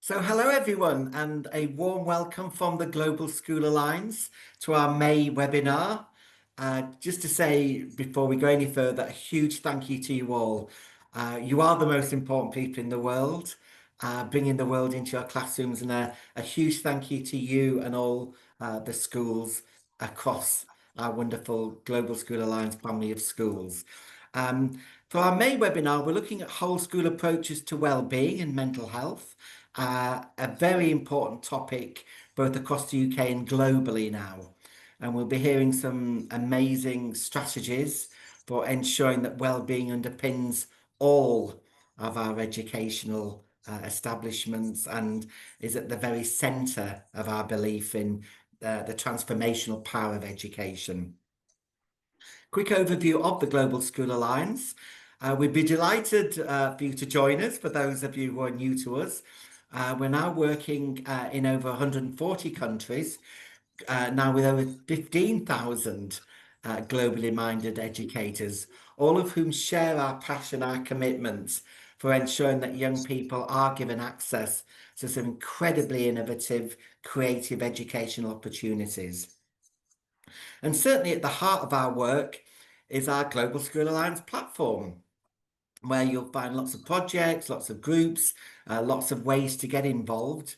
So hello everyone and a warm welcome from the Global School Alliance to our May webinar. Just to say before we go any further, a huge thank you to you all. You are the most important people in the world, bringing the world into your classrooms, and a huge thank you to you and all the schools across our wonderful Global School Alliance family of schools. For our May webinar, we're looking at whole school approaches to well-being and mental health, a very important topic both across the UK and globally now. And we'll be hearing some amazing strategies for ensuring that well-being underpins all of our educational establishments and is at the very centre of our belief in the transformational power of education. Quick overview of the Global School Alliance. We'd be delighted for you to join us, for those of you who are new to us. We're now working in over 140 countries, now with over 15,000 globally minded educators, all of whom share our passion, our commitment for ensuring that young people are given access to some incredibly innovative, creative educational opportunities. And certainly at the heart of our work is our Global School Alliance platform, where you'll find lots of projects, lots of groups, lots of ways to get involved.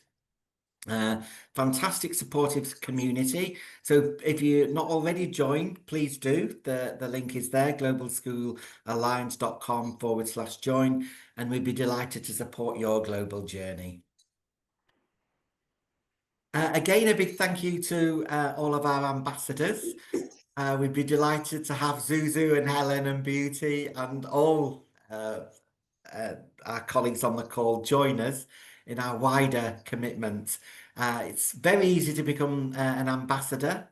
Fantastic supportive community. So if you're not already joined, please do. The link is there, globalschoolalliance.com/join, and we'd be delighted to support your global journey. Again, a big thank you to all of our ambassadors. We'd be delighted to have Zuzu and Helen and Beauty and all our colleagues on the call join us in our wider commitment. It's very easy to become an ambassador.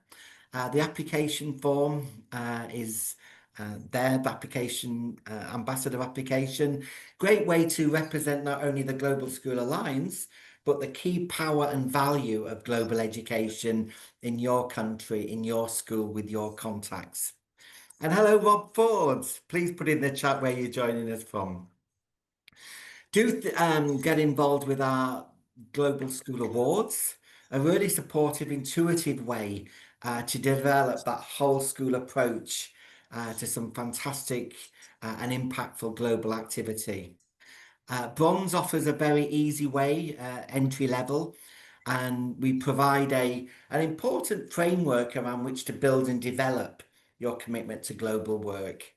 The application form is there, the application, ambassador application. Great way to represent not only the Global School Alliance, but the key power and value of global education in your country, in your school, with your contacts. And hello, Rob Ford. Please put in the chat where you're joining us from. Do get involved with our Global School Awards, a really supportive, intuitive way to develop that whole school approach to some fantastic and impactful global activity. Bronze offers a very easy way, entry level, and we provide an important framework around which to build and develop your commitment to global work.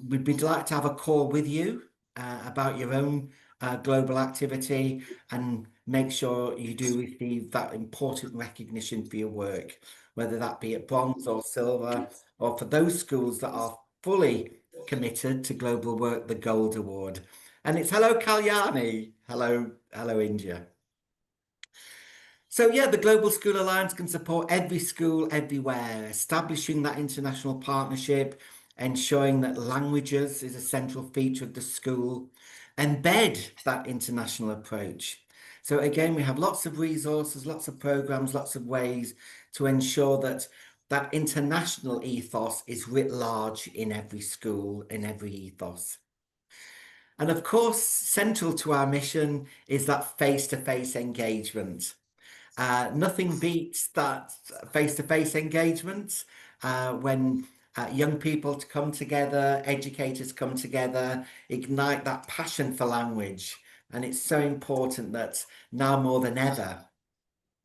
We'd be delighted to have a call with you about your own global activity and make sure you do receive that important recognition for your work, whether that be at bronze or silver, or for those schools that are fully committed to global work, the gold award. And it's hello, Kalyani. Hello, India. So yeah, the Global School Alliance can support every school everywhere, establishing that international partnership, ensuring that languages is a central feature of the school, embed that international approach. So again, we have lots of resources, lots of programs, lots of ways to ensure that that international ethos is writ large in every school, in every ethos. And of course, central to our mission is that face-to-face engagement. Nothing beats that face-to-face engagement when young people come together, educators come together, ignite that passion for language. And it's so important that now more than ever,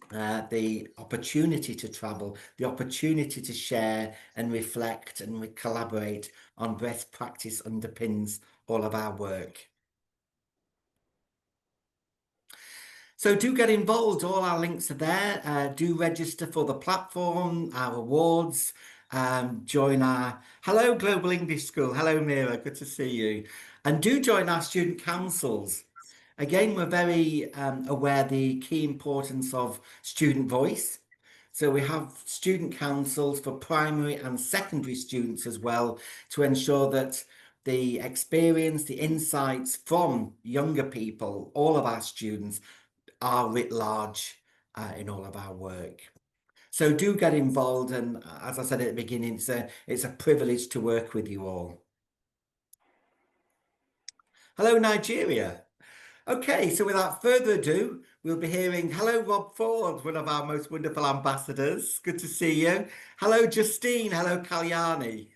the opportunity to travel, the opportunity to share and reflect and collaborate on best practice underpins all of our work. So do get involved. All our links are there. Do register for the platform, our awards. Join our Hello Global English School. Hello Mira, good to see you. And do join our student councils. Again, we're very aware the key importance of student voice. So we have student councils for primary and secondary students as well to ensure that the experience, the insights from younger people, all of our students, are writ large in all of our work. So do get involved, and as I said at the beginning, it's a privilege to work with you all. Hello, Nigeria. Okay, so without further ado, we'll be hearing hello, Rob Ford, one of our most wonderful ambassadors. Good to see you. Hello, Justine. Hello, Kalyani.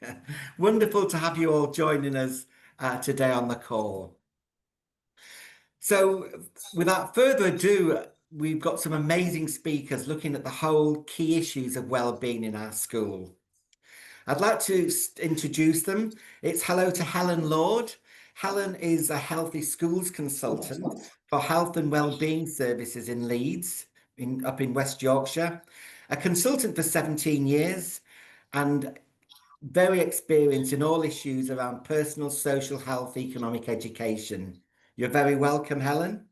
Wonderful to have you all joining us today on the call. So, without further ado, we've got some amazing speakers looking at the whole key issues of well-being in our school. I'd like to introduce them. It's hello to Helen Lord. Helen is a healthy schools consultant for health and wellbeing services in Leeds, up in West Yorkshire, a consultant for 17 years and very experienced in all issues around personal, social, health, economic education. You're very welcome, Helen.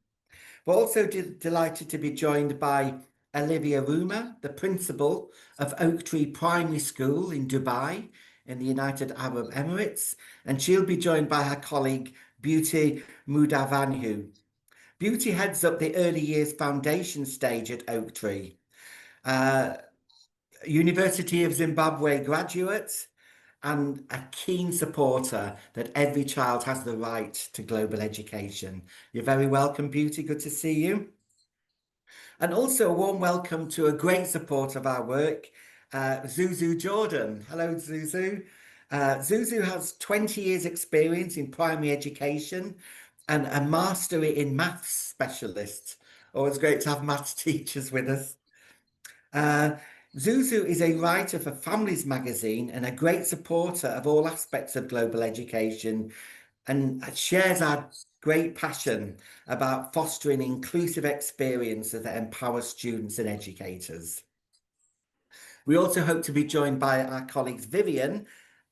We're also delighted to be joined by Olivia Ruma, the principal of Oak Tree Primary School in Dubai, in the United Arab Emirates, and she'll be joined by her colleague Beauty Mudavanhu. Beauty heads up the early years foundation stage at Oak Tree. University of Zimbabwe graduate and a keen supporter that every child has the right to global education. You're very welcome, Beauty. Good to see you. And also a warm welcome to a great supporter of our work, Zuzu Jordan. Hello, Zuzu. Zuzu has 20 years experience in primary education and a mastery in maths specialist. Always great to have maths teachers with us. Zuzu is a writer for Families magazine and a great supporter of all aspects of global education and shares our great passion about fostering inclusive experiences that empower students and educators. We also hope to be joined by our colleagues Vivian,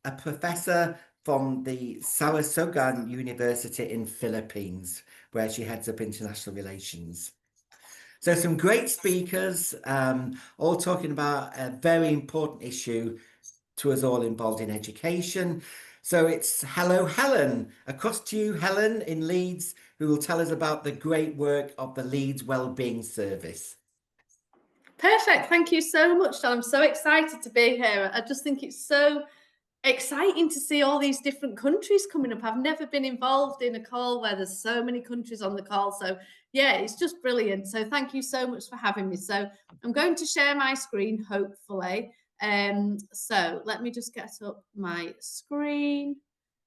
a professor from the Sarasogan University in Philippines, where she heads up international relations. So some great speakers, all talking about a very important issue to us all involved in education. So it's hello, Helen. Across to you, Helen, in Leeds, who will tell us about the great work of the Leeds Wellbeing Service. Perfect. Thank you so much, John. I'm so excited to be here. I just think it's so exciting to see all these different countries coming up. I've never been involved in a call where there's so many countries on the call. So yeah, it's just brilliant. So thank you so much for having me. So I'm going to share my screen, hopefully. So let me just get up my screen.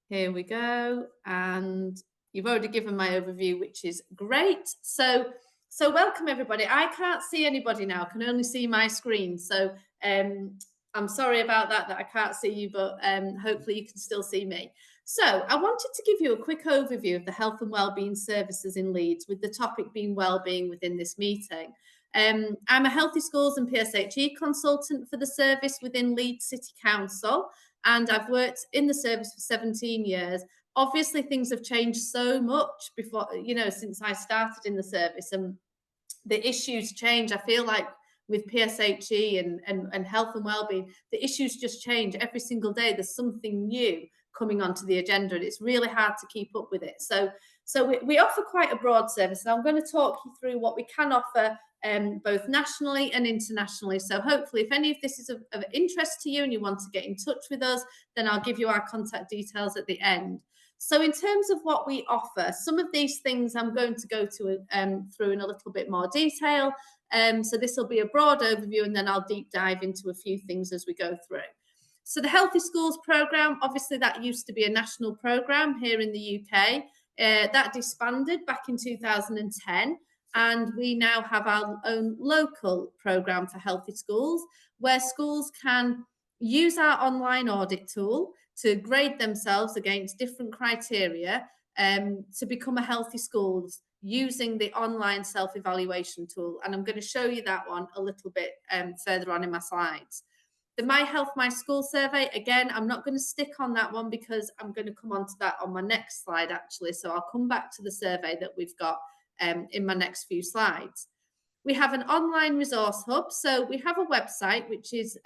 Here we go. And you've already given my overview, which is great. So welcome everybody. I can't see anybody now, I can only see my screen. So I'm sorry about that I can't see you, but hopefully you can still see me. So I wanted to give you a quick overview of the health and wellbeing services in Leeds, with the topic being wellbeing within this meeting. I'm a Healthy Schools and PSHE consultant for the service within Leeds City Council, and I've worked in the service for 17 years. Obviously, things have changed so much before, since I started in the service, and the issues change. I feel like with PSHE and health and wellbeing, the issues just change every single day. There's something new coming onto the agenda, and it's really hard to keep up with it. So we offer quite a broad service, and I'm going to talk you through what we can offer both nationally and internationally. So hopefully, if any of this is of interest to you and you want to get in touch with us, then I'll give you our contact details at the end. So in terms of what we offer, some of these things I'm going to go to through in a little bit more detail. So this will be a broad overview, and then I'll deep dive into a few things as we go through. So the Healthy Schools programme, obviously that used to be a national programme here in the UK. That disbanded back in 2010. And we now have our own local programme for healthy schools, where schools can use our online audit tool to grade themselves against different criteria to become a healthy school using the online self-evaluation tool. And I'm going to show you that one a little bit further on in my slides. The My Health, My School survey, again, I'm not going to stick on that one because I'm going to come on to that on my next slide, actually. So I'll come back to the survey that we've got in my next few slides. We have an online resource hub. So we have a website, which is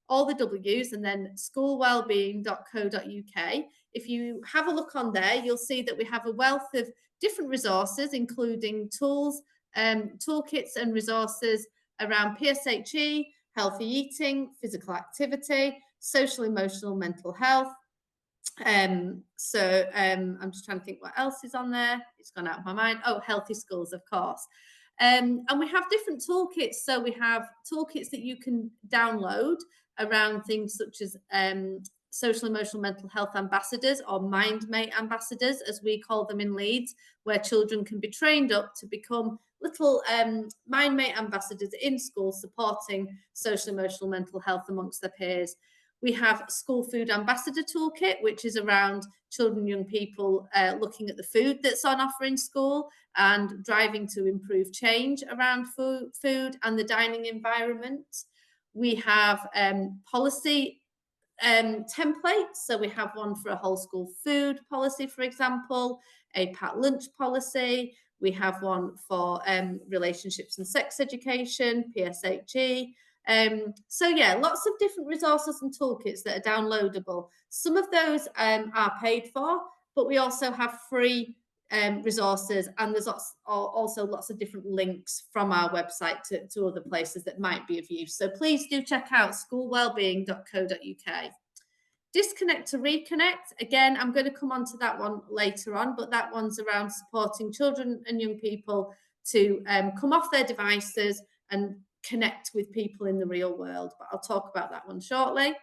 all the W's and then schoolwellbeing.co.uk. If you have a look on there, you'll see that we have a wealth of different resources, including tools, toolkits and resources around PSHE, healthy eating, physical activity, social, emotional, mental health, I'm just trying to think what else is on there. It's gone out of my mind. Oh, healthy schools, of course. And we have different toolkits. So we have toolkits that you can download around things such as social, emotional, mental health ambassadors, or MindMate ambassadors, as we call them in Leeds, where children can be trained up to become little MindMate ambassadors in school, supporting social, emotional, mental health amongst their peers. We have School Food Ambassador Toolkit, which is around children and young people looking at the food that's on offer in school and driving to improve change around food and the dining environment. We have policy templates. So we have one for a whole school food policy, for example, a packed lunch policy. We have one for relationships and sex education, PSHE. So yeah, lots of different resources and toolkits that are downloadable. Some of those are paid for, but we also have free resources, and there's also lots of different links from our website to other places that might be of use. So please do check out schoolwellbeing.co.uk. Disconnect to reconnect. Again, I'm going to come on to that one later on, but that one's around supporting children and young people to come off their devices and connect with people in the real world. But I'll talk about that one shortly.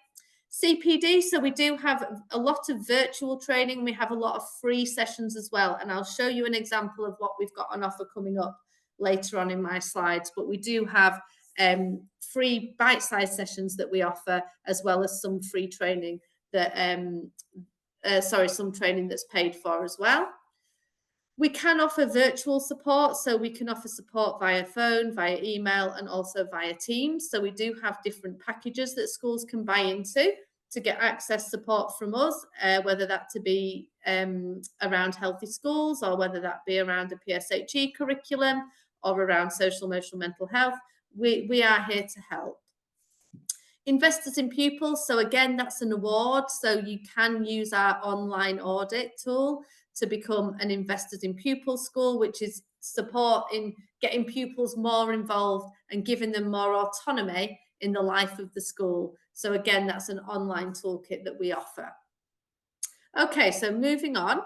CPD, so we do have a lot of virtual training. We have a lot of free sessions as well, and I'll show you an example of what we've got on offer coming up later on in my slides. But we do have free bite-sized sessions that we offer, as well as some free training that some training that's paid for as well. We can offer virtual support, so we can offer support via phone, via email, and also via Teams. So we do have different packages that schools can buy into to get access support from us, whether that to be around healthy schools, or whether that be around a PSHE curriculum, or around social, emotional, mental health. We are here to help. Investors in Pupils, so again, that's an award. So you can use our online audit tool to become an Investors in Pupils school, which is support in getting pupils more involved and giving them more autonomy in the life of the school. So again, that's an online toolkit that we offer. Okay, so moving on.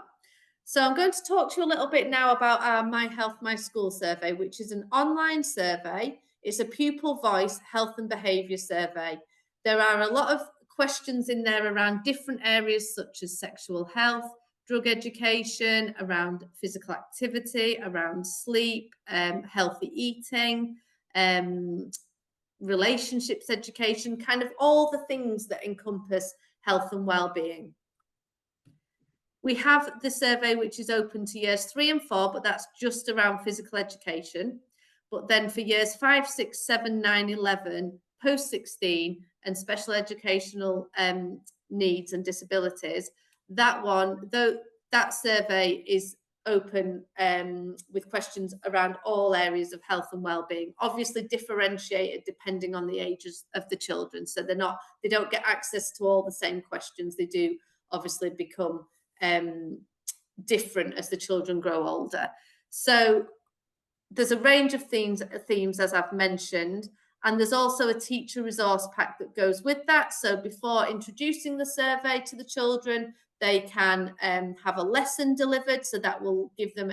So I'm going to talk to you a little bit now about our My Health, My School survey, which is an online survey. It's a pupil voice health and behaviour survey. There are a lot of questions in there around different areas such as sexual health, drug education, around physical activity, around sleep, healthy eating, relationships education, kind of all the things that encompass health and well-being. We have the survey, which is open to years 3 and 4, but that's just around physical education. But then for years 5, 6, 7, 9, 11, post 16, and special educational needs and disabilities, that one, though, that survey is open with questions around all areas of health and well-being, obviously differentiated depending on the ages of the children. So they don't get access to all the same questions. They do obviously become different as the children grow older. So there's a range of themes, as I've mentioned, and there's also a teacher resource pack that goes with that. So before introducing the survey to the children, they can have a lesson delivered. So that will give them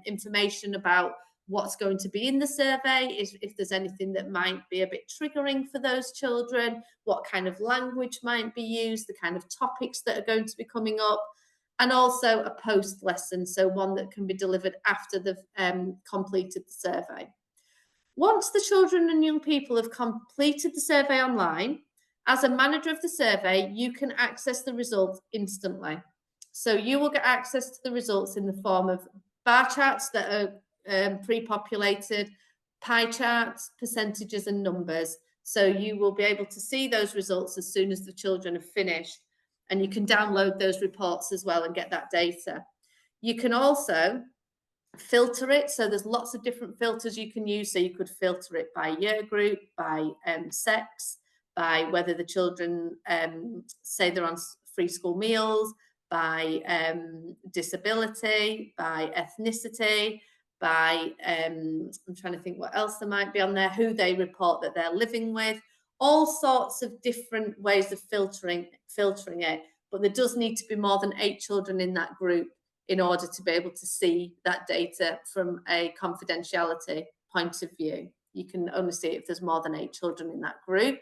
information about what's going to be in the survey, if there's anything that might be a bit triggering for those children, what kind of language might be used, the kind of topics that are going to be coming up, and also a post lesson, so one that can be delivered after they've completed the survey. Once the children and young people have completed the survey online, as a manager of the survey, you can access the results instantly. So you will get access to the results in the form of bar charts that are pre-populated, pie charts, percentages, and numbers. So you will be able to see those results as soon as the children have finished. And you can download those reports as well and get that data. You can also filter it. So there's lots of different filters you can use. So you could filter it by year group, by sex, by whether the children say they're on free school meals, by disability, by ethnicity, by I'm trying to think what else there might be on there, who they report that they're living with, all sorts of different ways of filtering it. but there does need to be more than 8 children in that group in order to be able to see that data from a confidentiality point of view. You can only see it if there's more than 8 children in that group.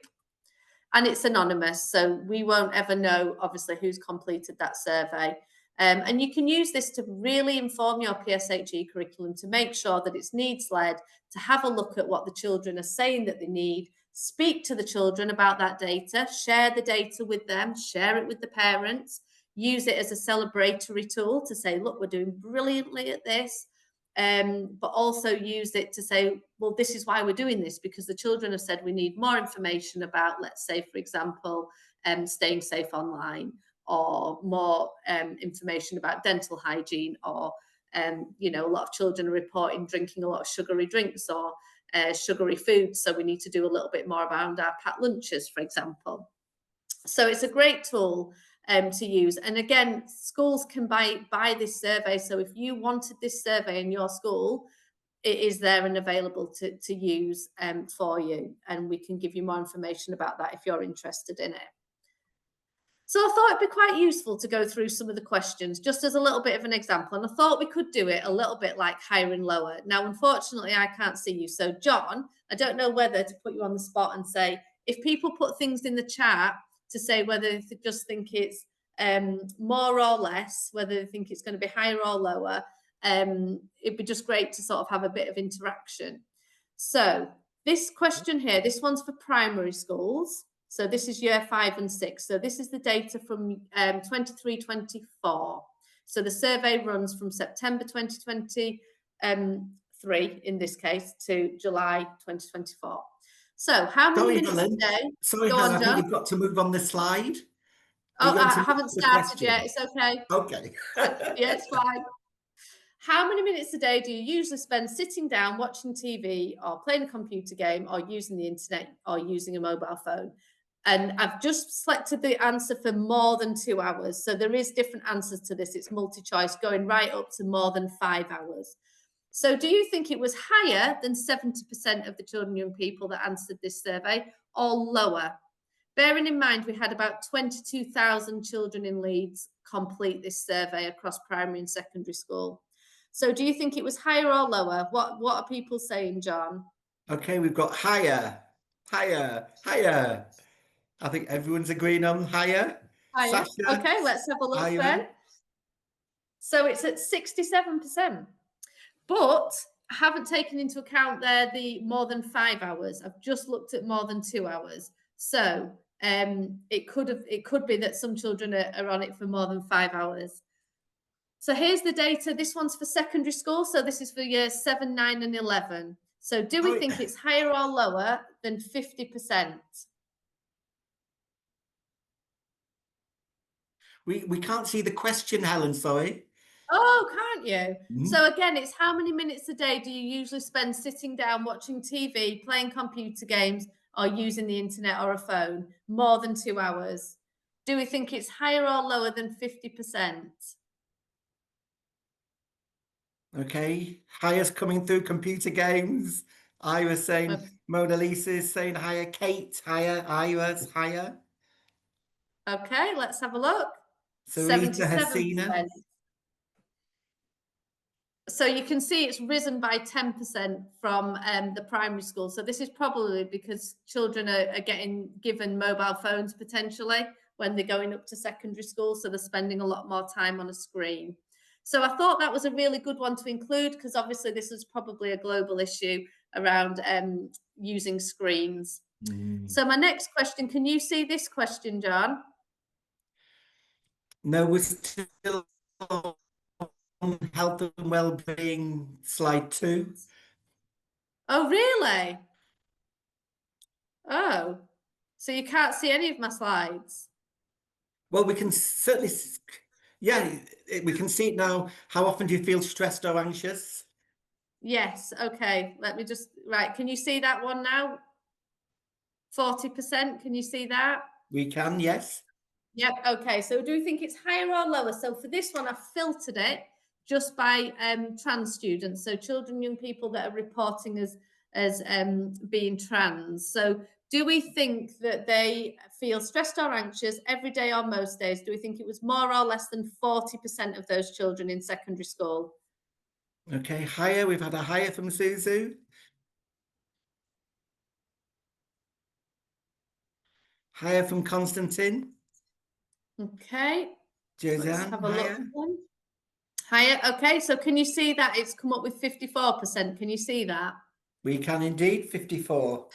And it's anonymous, so we won't ever know, obviously, who's completed that survey. And you can use this to really inform your PSHE curriculum to make sure that it's needs-led, to have a look at what the children are saying that they need, speak to the children about that data, share the data with them, share it with the parents, use it as a celebratory tool to say, look, we're doing brilliantly at this. But also use it to say, well, this is why we're doing this, because the children have said we need more information about, let's say, for example, staying safe online, or more information about dental hygiene, or you know, a lot of children are reporting drinking a lot of sugary drinks or sugary foods, so we need to do a little bit more around our packed lunches, for example. So it's a great tool to use. And again, schools can buy this survey. So if you wanted this survey in your school, it is there and available to use for you. And we can give you more information about that if you're interested in it. So I thought it'd be quite useful to go through some of the questions just as a little bit of an example. And I thought we could do it a little bit like higher and lower. Now, unfortunately, I can't see you. So John, I don't know whether to put you on the spot and say, if people put things in the chat to say whether they just think it's more or less, whether they think it's going to be higher or lower, it'd be just great to sort of have a bit of interaction. So this question here, this one's for primary schools. So this is year 5 and 6. So this is the data from 23-24. So the survey runs from September 2023, in this case, to July 2024. So how many minutes a day? Sorry, Helen, I think you've got to move on the slide. Oh, I haven't started yet. It's okay. Okay. Yeah, it's fine. How many minutes a day do you usually spend sitting down watching TV or playing a computer game or using the internet or using a mobile phone? And I've just selected the answer for more than 2 hours. So there is different answers to this. It's multi-choice, going right up to more than 5 hours. So do you think it was higher than 70% of the children and young people that answered this survey, or lower? Bearing in mind, we had about 22,000 children in Leeds complete this survey across primary and secondary school. So do you think it was higher or lower? What are people saying, John? Okay, we've got higher, higher, higher. I think everyone's agreeing on higher. Higher. Sasha, Okay, let's have a look higher. then. So it's at 67%. But I haven't taken into account there the more than 5 hours. I've just looked at more than 2 hours. So it could be that some children are on it for more than 5 hours. So here's the data. This one's for secondary school. So this is for years 7, 9, and 11. So do we think it's higher or lower than 50%? We can't see the question, Helen, sorry. Oh, can't you? Mm-hmm. So again, it's how many minutes a day do you usually spend sitting down watching TV, playing computer games, or using the internet or a phone? More than 2 hours. Do we think it's higher or lower than 50%? Okay, higher's coming through computer games. Ira's saying, okay. Mona Lisa's saying higher, Kate, higher, Ira's higher. Okay, let's have a look. Sarita Hasina. So you can see it's risen by 10% from the primary school. So this is probably because children are getting given mobile phones potentially when they're going up to secondary school. So they're spending a lot more time on a screen. So I thought that was a really good one to include because obviously this is probably a global issue around using screens. Mm. So my next question, can you see this question, John? No, we're still on health and well-being, slide 2. Oh, really? Oh, so you can't see any of my slides? Well, we can certainly, yeah, we can see it now. How often do you feel stressed or anxious? Yes, okay. Let me just, right, can you see that one now? 40%, can you see that? We can, yes. Yep, okay. So do you think it's higher or lower? So for this one, I've filtered it just by trans students. So children, young people that are reporting as being trans. So do we think that they feel stressed or anxious every day or most days? Do we think it was more or less than 40% of those children in secondary school? Okay, higher. We've had a higher from Zuzu. Higher from Constantine. Okay, let's Josanne, have a look higher. then. Higher. Okay, so can you see that it's come up with 54%? Can you see that? We can indeed. 54.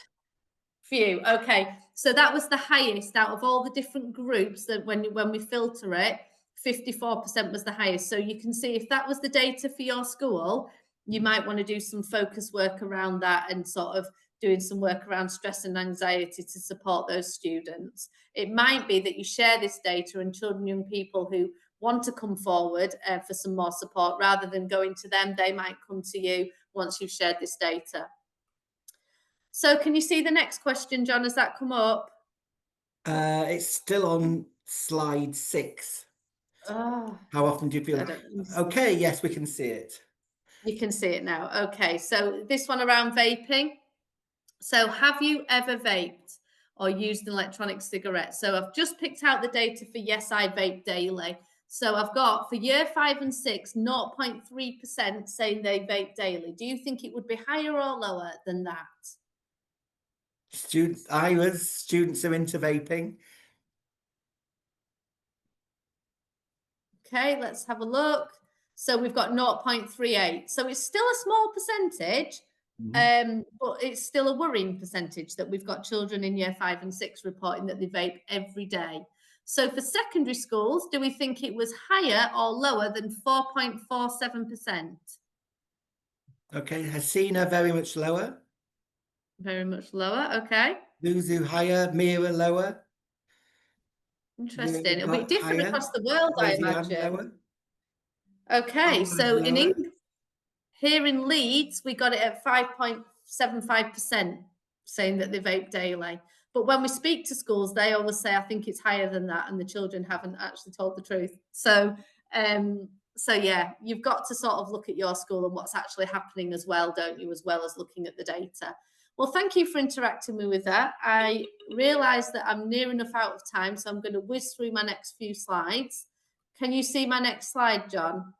Few. Okay, so that was the highest out of all the different groups that when we filter it, 54% was the highest. So you can see if that was the data for your school, you might want to do some focus work around that and sort of doing some work around stress and anxiety to support those students. It might be that you share this data and children, young people who want to come forward for some more support, rather than going to them, they might come to you once you've shared this data. So can you see the next question, John? Has that come up? It's still on slide 6. Oh, How often do you feel? Okay, yes, we can see it. you can see it now. Okay, so this one around vaping. So have you ever vaped or used an electronic cigarette? So I've just picked out the data for Yes, I Vape Daily. So I've got for year 5 and 6, 0.3% saying they vape daily. Do you think it would be higher or lower than that? Students are into vaping. Okay, let's have a look. So we've got 0.38. So it's still a small percentage, but it's still a worrying percentage that we've got children in year 5 and 6 reporting that they vape every day. So for secondary schools, do we think it was higher or lower than 4.47%? Okay, Hasina very much lower. Very much lower. Okay. Zuzu higher, Mira lower. Interesting. Vera It'll be different higher. across the world, I Roseanne imagine. lower. Okay. Alma's So in lower. England, here in Leeds, we got it at 5.75%, saying that they vape daily. But when we speak to schools, they always say, I think it's higher than that, and the children haven't actually told the truth. So, yeah, you've got to sort of look at your school and what's actually happening as well, don't you, as well as looking at the data. Well, thank you for interacting with that. I realise that I'm near enough out of time, so I'm going to whiz through my next few slides. Can you see my next slide, John?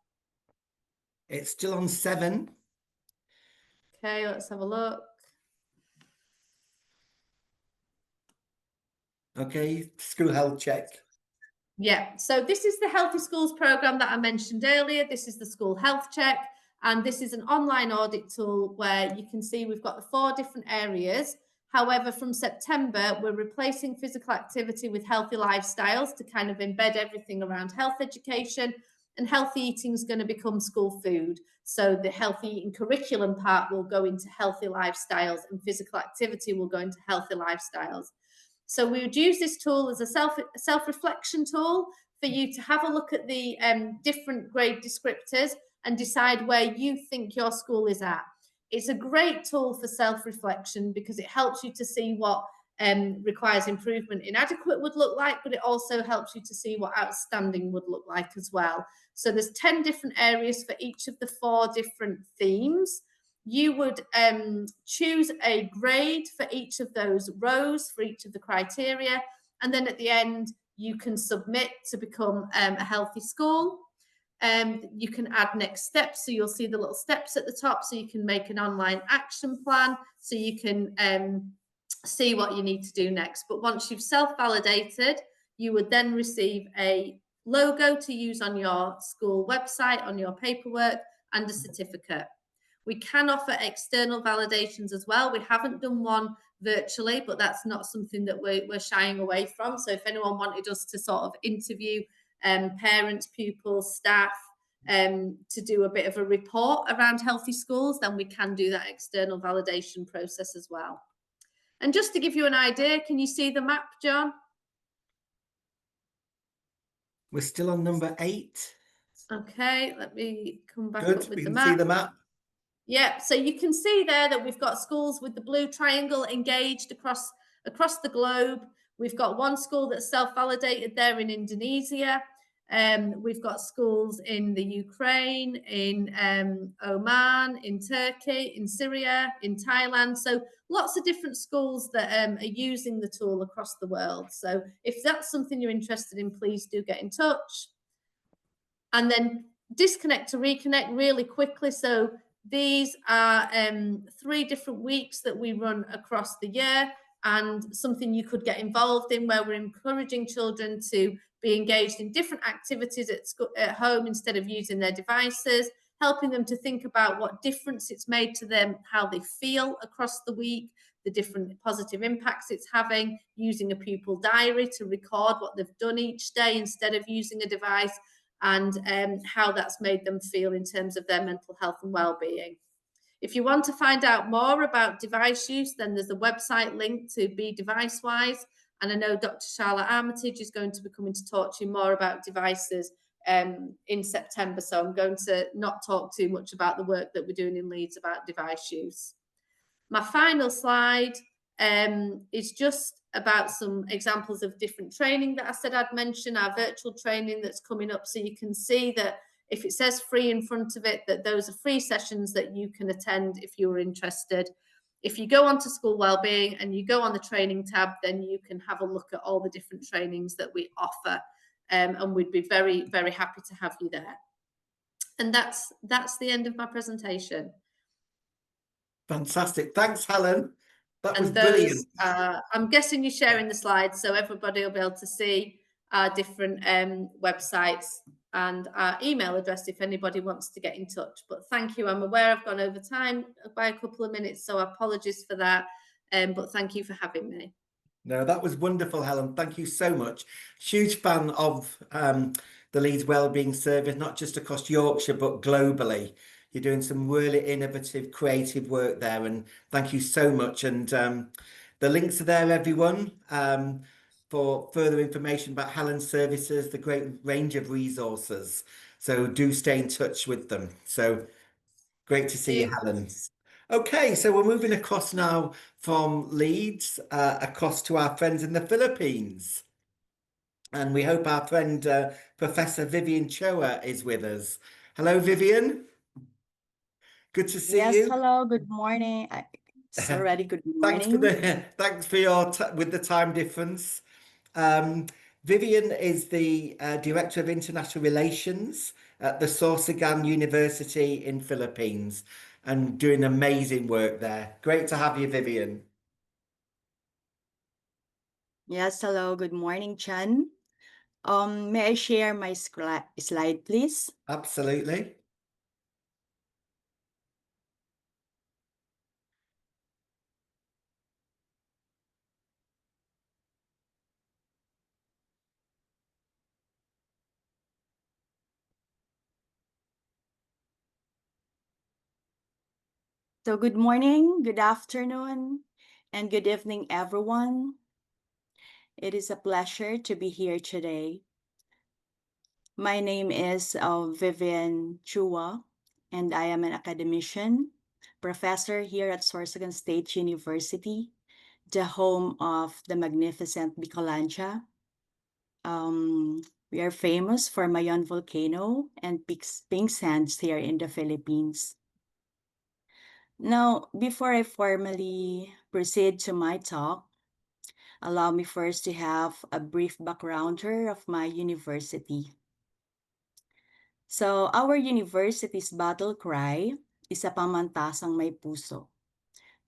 It's still on 7. Okay, let's have a look. Okay, school health check. Yeah, so this is the Healthy Schools programme that I mentioned earlier. This is the school health check, and this is an online audit tool where you can see we've got the 4 different areas. However, from September, we're replacing physical activity with healthy lifestyles to kind of embed everything around health education, and healthy eating is going to become school food. So the healthy eating curriculum part will go into healthy lifestyles, and physical activity will go into healthy lifestyles. So we would use this tool as a self-reflection tool for you to have a look at the different grade descriptors and decide where you think your school is at. It's a great tool for self-reflection because it helps you to see what requires improvement inadequate would look like, but it also helps you to see what outstanding would look like as well. So there's 10 different areas for each of the 4 different themes. You would choose a grade for each of those rows, for each of the criteria, and then at the end, you can submit to become a healthy school. You can add next steps, so you'll see the little steps at the top, so you can make an online action plan, so you can see what you need to do next. But once you've self-validated, you would then receive a logo to use on your school website, on your paperwork, and a certificate. We can offer external validations as well. We haven't done one virtually, but that's not something that we're shying away from. So if anyone wanted us to sort of interview parents, pupils, staff, to do a bit of a report around healthy schools, then we can do that external validation process as well. And just to give you an idea, can you see the map, John? We're still on number 8. Okay, let me come back Good, up with we the can map. see the map. Yeah, so you can see there that we've got schools with the blue triangle engaged across the globe. We've got one school that's self-validated there in Indonesia. We've got schools in the Ukraine, in Oman, in Turkey, in Syria, in Thailand. So lots of different schools that are using the tool across the world. So if that's something you're interested in, please do get in touch. And then disconnect to reconnect really quickly. So these are 3 different weeks that we run across the year, and something you could get involved in, where we're encouraging children to be engaged in different activities at home instead of using their devices, helping them to think about what difference it's made to them, how they feel across the week, the different positive impacts it's having, using a pupil diary to record what they've done each day instead of using a device, and how that's made them feel in terms of their mental health and well-being. If you want to find out more about device use, then there's a website link to Be Device Wise. And I know Dr. Charlotte Armitage is going to be coming to talk to you more about devices in September. So I'm going to not talk too much about the work that we're doing in Leeds about device use. My final slide is just about some examples of different training that I said I'd mention, our virtual training that's coming up. So you can see that if it says free in front of it, that those are free sessions that you can attend if you're interested. If you go onto School Wellbeing and you go on the training tab, then you can have a look at all the different trainings that we offer. And we'd be very, very happy to have you there. And that's the end of my presentation. Fantastic. Thanks, Helen. That was And those, brilliant. I'm guessing you're sharing the slides, so everybody will be able to see our different websites and our email address if anybody wants to get in touch. But thank you. I'm aware I've gone over time by a couple of minutes, so apologies for that. But thank you for having me. No, that was wonderful, Helen. Thank you so much. Huge fan of the Leeds Wellbeing Service, not just across Yorkshire, but globally. You're doing some really innovative, creative work there, and thank you so much. And the links are there, everyone, for further information about Helen's services, the great range of resources. So do stay in touch with them. So great to see you, Helen. Okay, so we're moving across now from Leeds, across to our friends in the Philippines. And we hope our friend Professor Vivian Choa is with us. Hello, Vivian. Good to see Yes, you. hello, good morning. It's already good Thanks for morning. thanks for your with the time difference. Vivian is the Director of International Relations at the Sorsogon University in Philippines and doing amazing work there. Great to have you, Vivian. Yes, hello, good morning, Chan. May I share my slide, please? Absolutely. So good morning, good afternoon, and good evening, everyone. It is a pleasure to be here today. My name is Vivian Chua, and I am an academician, professor here at Sorsogon State University, the home of the magnificent Bicolandia. We are famous for Mayon volcano and pink sands here in the Philippines. Now, before I formally proceed to my talk, allow me first to have a brief backgrounder of my university. So, our university's battle cry is a pamantasang may puso,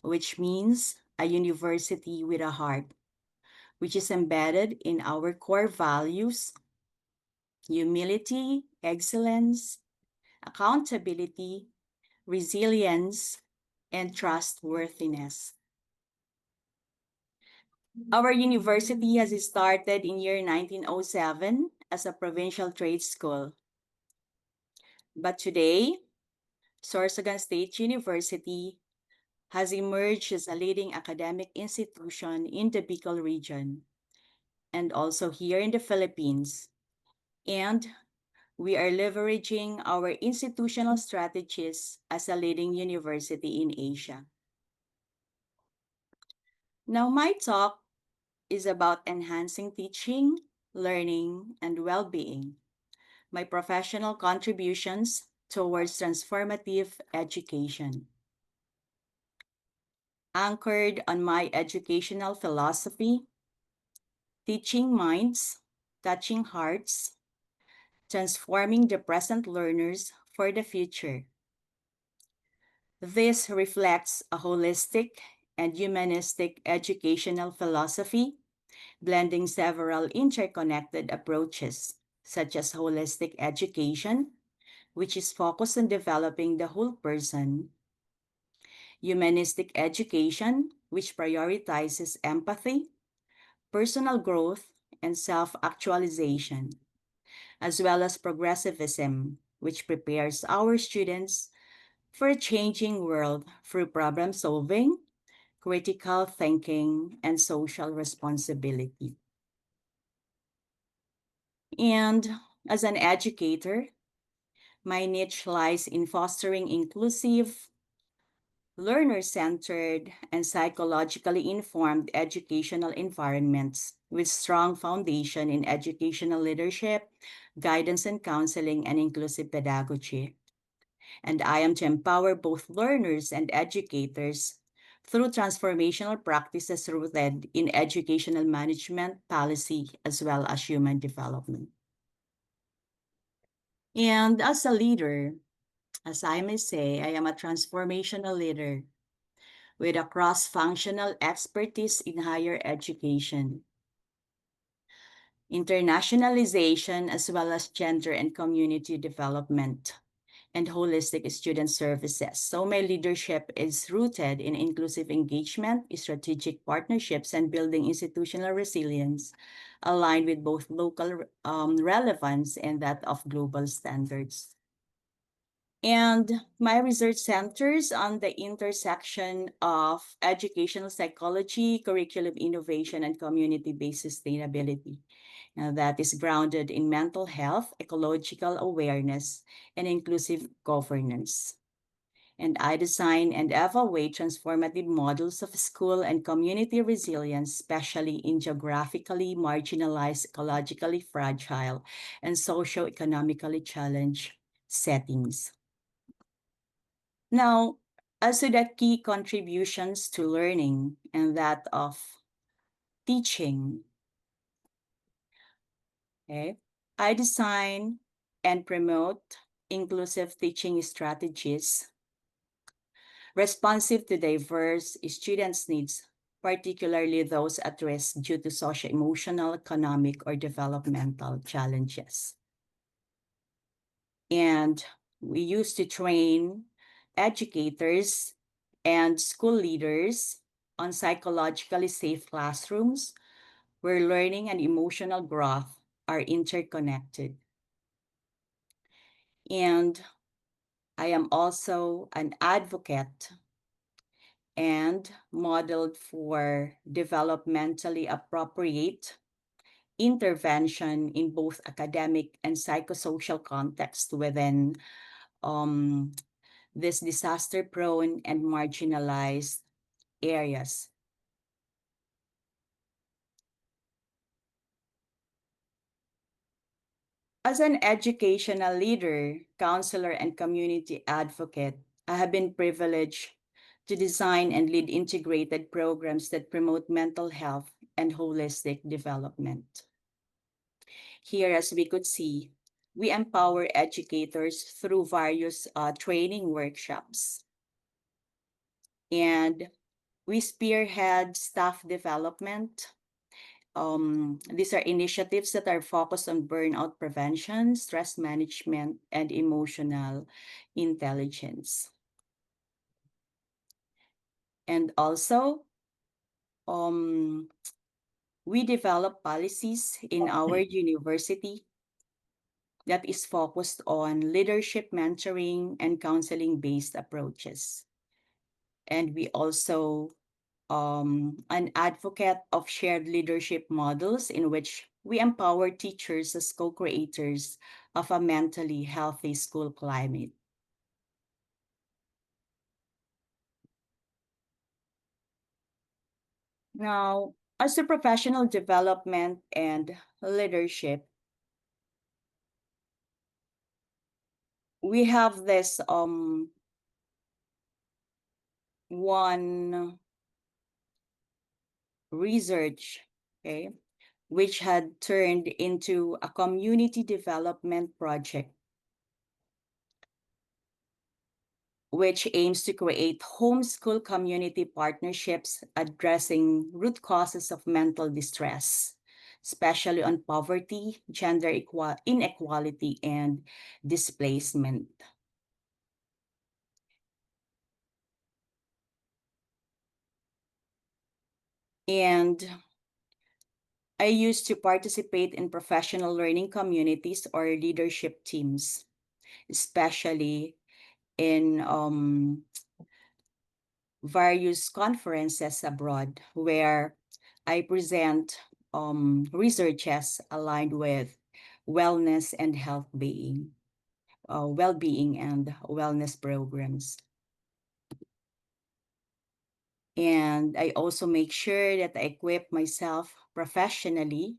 which means a university with a heart, which is embedded in our core values: humility, excellence, accountability, resilience, and trustworthiness. Our university has started in year 1907 as a provincial trade school. But today, Sorsogon State University has emerged as a leading academic institution in the Bicol region and also here in the Philippines. And we are leveraging our institutional strategies as a leading university in Asia. Now, my talk is about enhancing teaching, learning, and well-being my professional contributions towards transformative education. Anchored on my educational philosophy, teaching minds, touching hearts, transforming the present learners for the future. This reflects a holistic and humanistic educational philosophy, blending several interconnected approaches, such as holistic education, which is focused on developing the whole person, humanistic education, which prioritizes empathy, personal growth, and self-actualization, as well as progressivism, which prepares our students for a changing world through problem solving, critical thinking, and social responsibility. And as an educator, my niche lies in fostering inclusive, learner-centered, and psychologically informed educational environments with strong foundation in educational leadership, guidance and counseling, and inclusive pedagogy. And I am to empower both learners and educators through transformational practices rooted in educational management, policy, as well as human development. And as a leader, as I may say, I am a transformational leader with a cross-functional expertise in higher education, internationalization, as well as gender and community development, and holistic student services. So my leadership is rooted in inclusive engagement, strategic partnerships, and building institutional resilience, aligned with both local relevance and that of global standards. And my research centers on the intersection of educational psychology, curriculum innovation, and community-based sustainability. Now, that is grounded in mental health, ecological awareness, and inclusive governance. And I design and evaluate transformative models of school and community resilience, especially in geographically marginalized, ecologically fragile, and socio-economically challenged settings. Now, as to the key contributions to learning and that of teaching, okay, I design and promote inclusive teaching strategies responsive to diverse students' needs, particularly those at risk due to socio-emotional, economic, or developmental challenges. And we used to train educators and school leaders on psychologically safe classrooms where learning and emotional growth are interconnected. And I am also an advocate and modeled for developmentally appropriate intervention in both academic and psychosocial context within this disaster-prone and marginalized areas. As an educational leader, counselor, and community advocate, I have been privileged to design and lead integrated programs that promote mental health and holistic development. Here, as we could see, we empower educators through various training workshops. And we spearhead staff development. These are initiatives that are focused on burnout prevention, stress management, and emotional intelligence. And also, we develop policies in our university that is focused on leadership mentoring and counseling-based approaches. And we also an advocate of shared leadership models in which we empower teachers as co-creators of a mentally healthy school climate. Now, as to professional development and leadership, we have this one research, okay, which had turned into a community development project, which aims to create homeschool community partnerships addressing root causes of mental distress, especially on poverty, gender inequality, and displacement. And I used to participate in professional learning communities or leadership teams, especially in various conferences abroad where I present researches aligned with wellness and well-being and wellness programs. And I also make sure that I equip myself professionally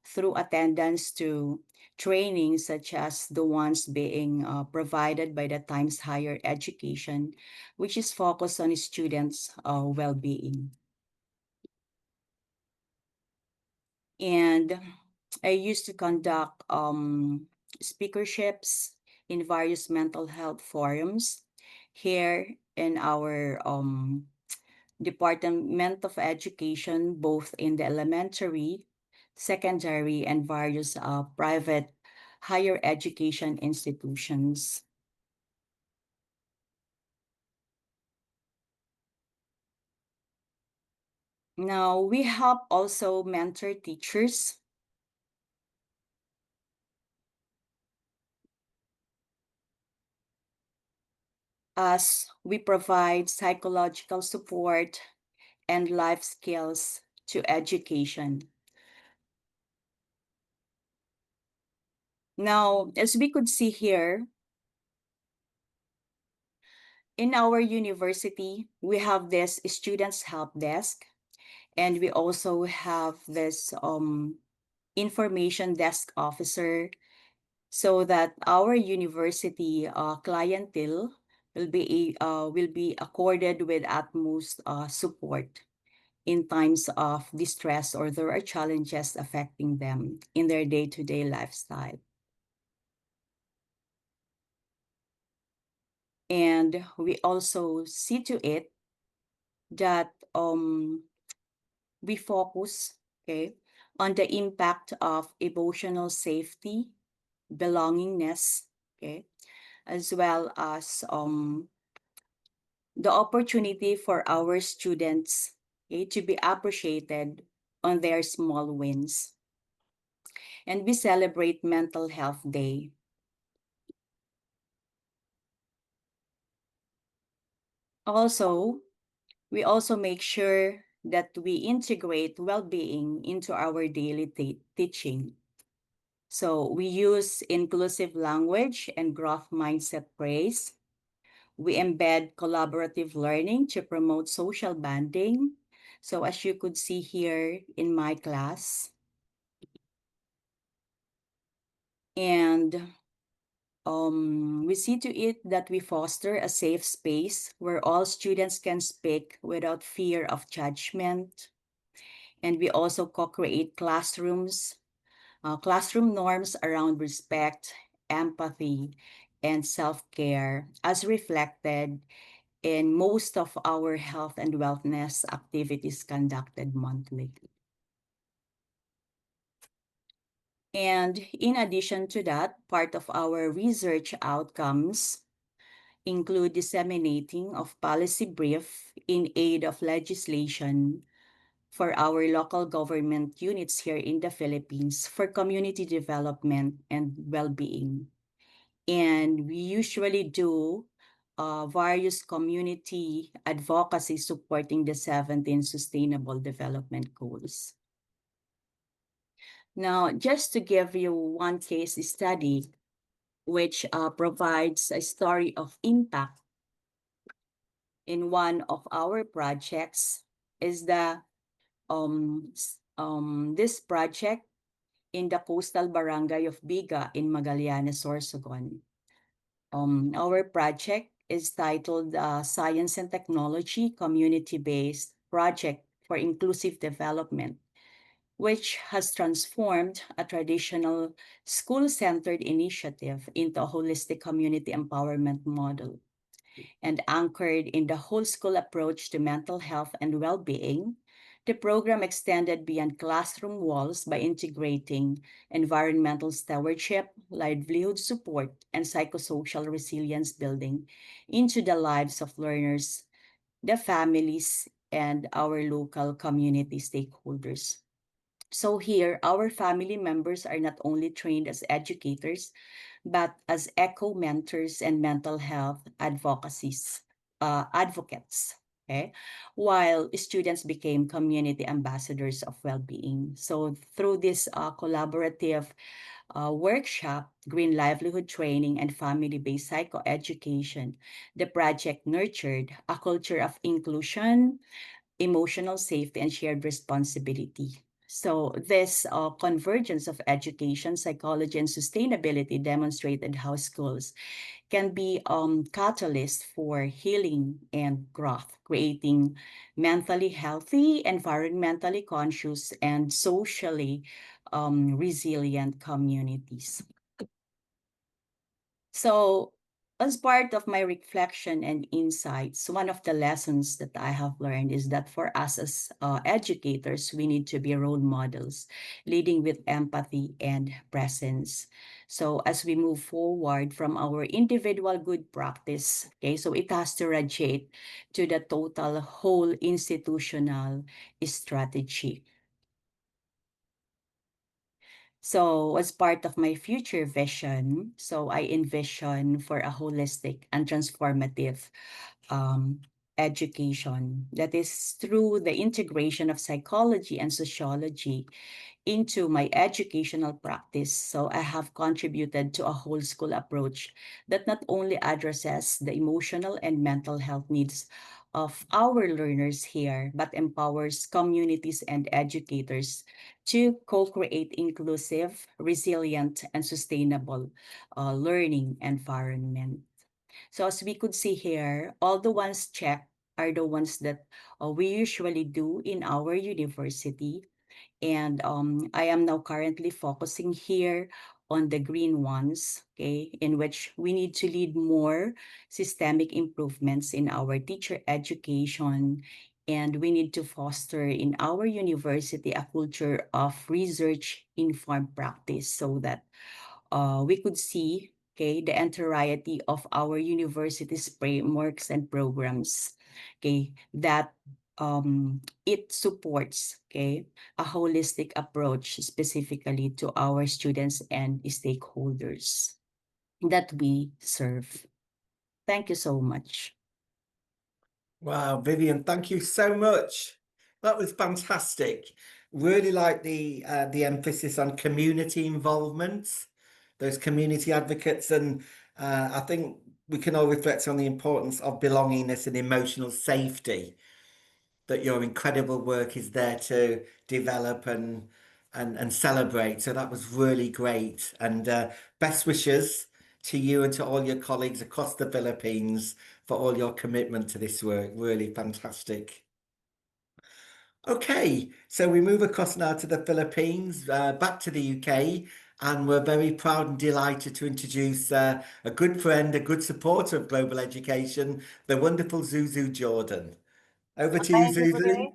through attendance to trainings such as the ones being provided by the Times Higher Education, which is focused on students' well-being. And I used to conduct speakerships in various mental health forums here in our Department of Education, both in the elementary, secondary, and various private higher education institutions. Now, we help also mentor teachers as we provide psychological support and life skills to education. Now, as we could see here, in our university, we have this students help desk, and we also have this information desk officer, so that our university clientele will be accorded with utmost support in times of distress or there are challenges affecting them in their day-to-day lifestyle. And we also see to it that we focus, okay, on the impact of emotional safety, belongingness, okay, as well as the opportunity for our students, okay, to be appreciated on their small wins. And we celebrate Mental Health Day. Also, we also make sure that we integrate well-being into our daily teaching. So we use inclusive language and growth mindset praise. We embed collaborative learning to promote social bonding. So as you could see here in my class, and we see to it that we foster a safe space where all students can speak without fear of judgment. And we also co-create classroom norms around respect, empathy, and self-care as reflected in most of our health and wellness activities conducted monthly. And in addition to that, part of our research outcomes include disseminating of policy brief in aid of legislation for our local government units here in the Philippines for community development and well-being. And we usually do various community advocacy supporting the 17 Sustainable Development Goals. Now, just to give you one case study, which provides a story of impact in one of our projects, is this project in the coastal barangay of Biga in Magallanes, Sorsogon. Our project is titled Science and Technology Community-Based Project for Inclusive Development, which has transformed a traditional school-centered initiative into a holistic community empowerment model. And anchored in the whole school approach to mental health and well-being, the program extended beyond classroom walls by integrating environmental stewardship, livelihood support, and psychosocial resilience building into the lives of learners, the families, and our local community stakeholders. So here, our family members are not only trained as educators, but as eco-mentors and mental health advocates, okay? While students became community ambassadors of well-being. So through this collaborative workshop, green livelihood training, and family-based psychoeducation, the project nurtured a culture of inclusion, emotional safety, and shared responsibility. So this convergence of education, psychology, and sustainability demonstrated how schools can be catalyst for healing and growth, creating mentally healthy, environmentally conscious, and socially resilient communities. So, as part of my reflection and insights, one of the lessons that I have learned is that for us as educators, we need to be role models, leading with empathy and presence. So, as we move forward from our individual good practice, okay, so it has to radiate to the total whole institutional strategy. So as part of my future vision, so I envision for a holistic and transformative education that is through the integration of psychology and sociology into my educational practice. So I have contributed to a whole school approach that not only addresses the emotional and mental health needs of our learners here, but empowers communities and educators to co-create inclusive, resilient, and sustainable learning environment. So as we could see here, all the ones checked are the ones that we usually do in our university. And I am now currently focusing here on the green ones, okay, in which we need to lead more systemic improvements in our teacher education. And we need to foster in our university a culture of research-informed practice so that we could see, okay, the entirety of our university's frameworks and programs, okay, that it supports, okay, a holistic approach specifically to our students and stakeholders that we serve. Thank you so much. Wow, Vivian, thank you so much. That was fantastic. Really like the emphasis on community involvement, those community advocates, and I think we can all reflect on the importance of belongingness and emotional safety that your incredible work is there to develop and celebrate. So that was really great. And best wishes to you and to all your colleagues across the Philippines for all your commitment to this work. Really fantastic. Okay, so we move across now to the Philippines, back to the UK, and we're very proud and delighted to introduce a good friend, a good supporter of global education, the wonderful Zuzu Jordan. Over to you, Hi, Zuzu. everybody.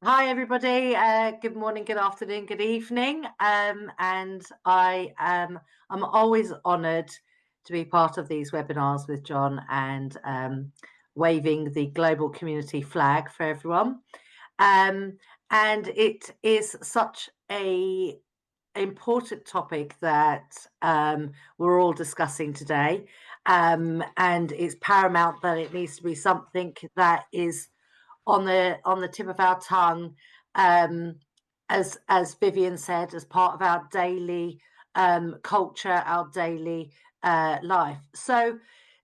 Hi, everybody. Good morning, good afternoon, good evening. And I'm always honoured to be part of these webinars with John and waving the global community flag for everyone. And it is such a important topic that we're all discussing today. And it's paramount that it needs to be something that is on the tip of our tongue, as Vivian said, as part of our daily culture, our daily life. So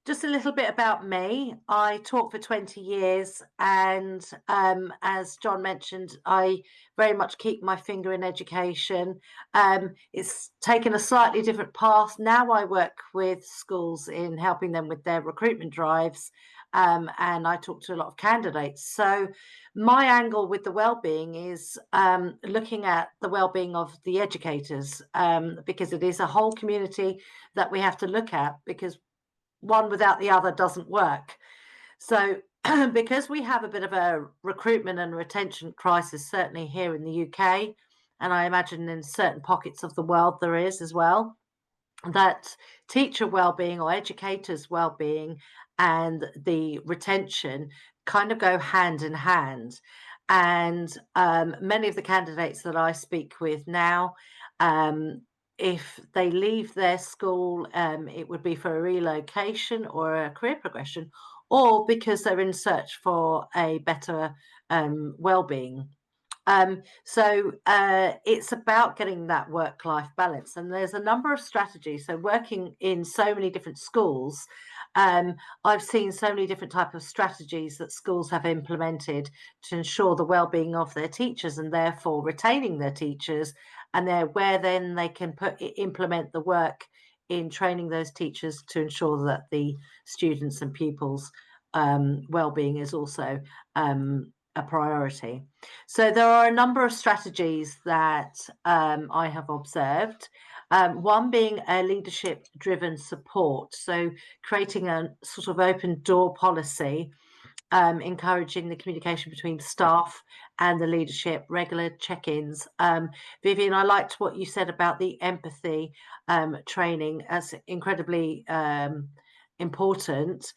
just a little bit about me. I taught for 20 years, and as John mentioned, I very much keep my finger in education. It's taken a slightly different path. Now I work with schools in helping them with their recruitment drives, and I talk to a lot of candidates. So my angle with the wellbeing is looking at the wellbeing of the educators, because it is a whole community that we have to look at, because one without the other doesn't work. So because we have a bit of a recruitment and retention crisis, certainly here in the UK, and I imagine in certain pockets of the world there is as well, that teacher well-being or educators well-being and the retention kind of go hand in hand. And many of the candidates that I speak with now, if they leave their school, it would be for a relocation or a career progression, or because they're in search for a better well-being. So it's about getting that work-life balance, and there's a number of strategies. So working in so many different schools, I've seen so many different types of strategies that schools have implemented to ensure the well-being of their teachers, and therefore retaining their teachers, and where then they can implement the work in training those teachers to ensure that the students and pupils' well-being is also a priority. So there are a number of strategies that I have observed. One being a leadership-driven support. So creating a sort of open door policy, encouraging the communication between staff and the leadership, regular check-ins. Vivian, I liked what you said about the empathy training as incredibly important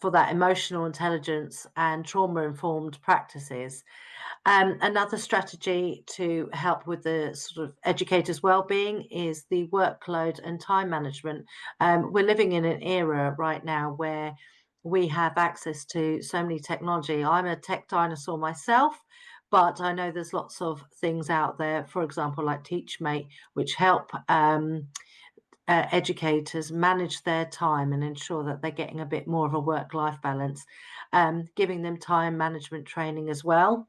for that emotional intelligence and trauma-informed practices. Another strategy to help with the sort of educators' well-being is the workload and time management. We're living in an era right now where we have access to so many technology. I'm a tech dinosaur myself, but I know there's lots of things out there, for example, like TeachMate, which help educators manage their time and ensure that they're getting a bit more of a work-life balance, giving them time management training as well,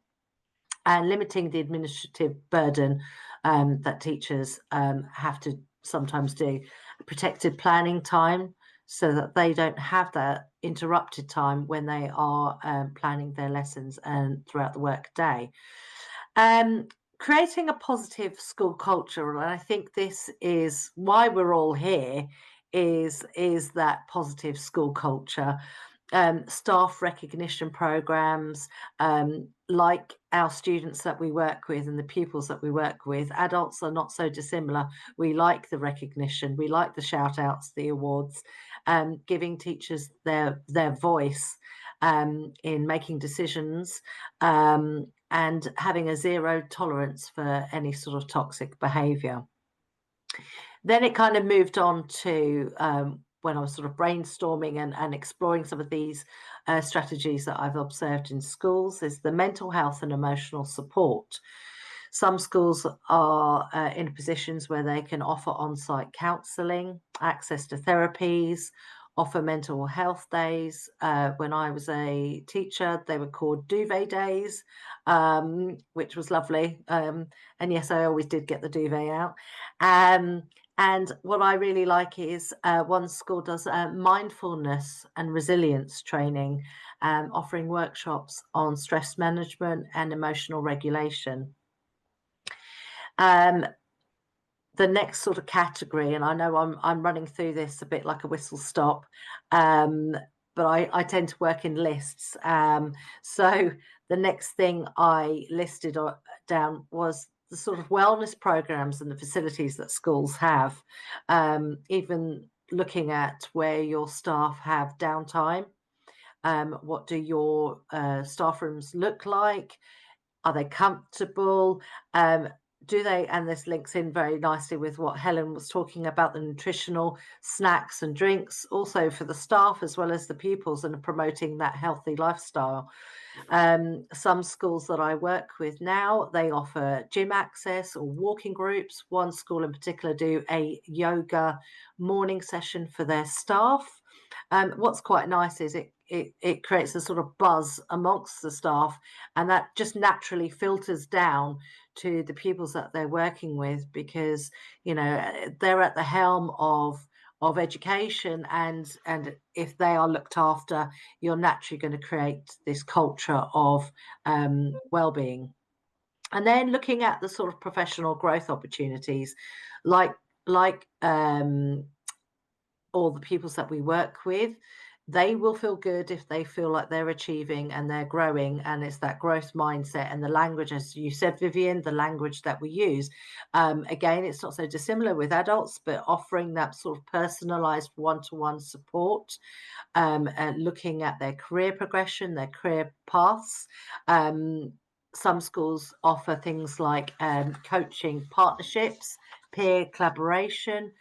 and limiting the administrative burden that teachers have to sometimes do. Protected planning time, so that they don't have that interrupted time when they are planning their lessons and throughout the work day. Creating a positive school culture, and I think this is why we're all here, is that positive school culture. Staff recognition programs, like our students that we work with and the pupils that we work with. Adults are not so dissimilar. We like the recognition, we like the shout outs, the awards, giving teachers their voice in making decisions, and having a zero tolerance for any sort of toxic behaviour. Then it kind of moved on to when I was sort of brainstorming and exploring some of these strategies that I've observed in schools, is the mental health and emotional support. Some schools are in positions where they can offer on-site counselling, access to therapies, offer mental health days. When I was a teacher, they were called duvet days, which was lovely. And yes, I always did get the duvet out. And what I really like is one school does mindfulness and resilience training, offering workshops on stress management and emotional regulation. The next sort of category, and I know I'm running through this a bit like a whistle stop, but I tend to work in lists. So the next thing I listed down was the sort of wellness programs and the facilities that schools have, even looking at where your staff have downtime. What do your staff rooms look like? Are they comfortable? Do they, and this links in very nicely with what Helen was talking about, the nutritional snacks and drinks, also for the staff as well as the pupils, and promoting that healthy lifestyle. Some schools that I work with now, they offer gym access or walking groups. One school in particular do a yoga morning session for their staff. what's quite nice is it creates a sort of buzz amongst the staff, and that just naturally filters down to the pupils that they're working with, because they're at the helm of education, and if they are looked after, you're naturally going to create this culture of well-being. And then looking at the sort of professional growth opportunities, like all the pupils that we work with, they will feel good if they feel like they're achieving and they're growing, and it's that growth mindset. And the language, as you said, Vivian, the language that we use, again, it's not so dissimilar with adults, but offering that sort of personalized one-to-one support, and looking at their career progression, their career paths. Some schools offer things like coaching partnerships, peer collaboration,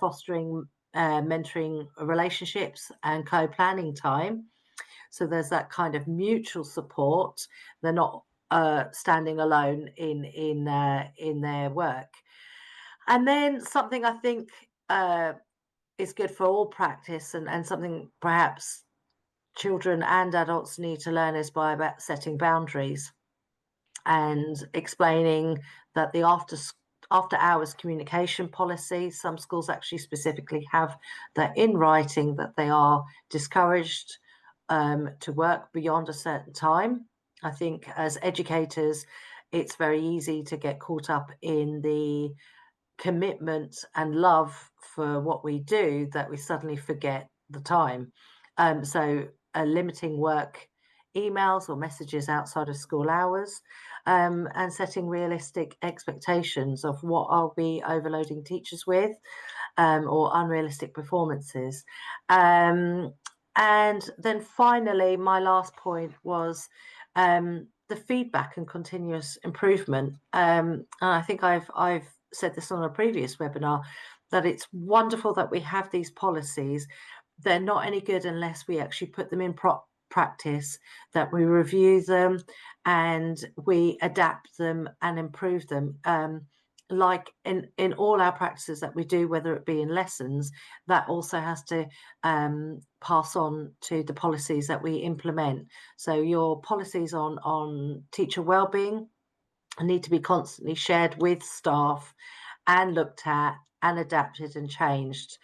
fostering mentoring relationships, and co-planning time. So there's that kind of mutual support. They're not standing alone in their work. And then something I think is good for all practice, and something perhaps children and adults need to learn, is by about setting boundaries and explaining that the after hours communication policy, some schools actually specifically have that in writing, that they are discouraged to work beyond a certain time. I think as educators, it's very easy to get caught up in the commitment and love for what we do that we suddenly forget the time. So limiting work emails or messages outside of school hours, and setting realistic expectations of what I'll be overloading teachers with, or unrealistic performances. And then finally, my last point was the feedback and continuous improvement. And I think I've said this on a previous webinar, that it's wonderful that we have these policies. They're not any good unless we actually put them in practice, that we review them and we adapt them and improve them. Like in all our practices that we do, whether it be in lessons, that also has to pass on to the policies that we implement. So your policies on teacher wellbeing need to be constantly shared with staff and looked at and adapted and changed,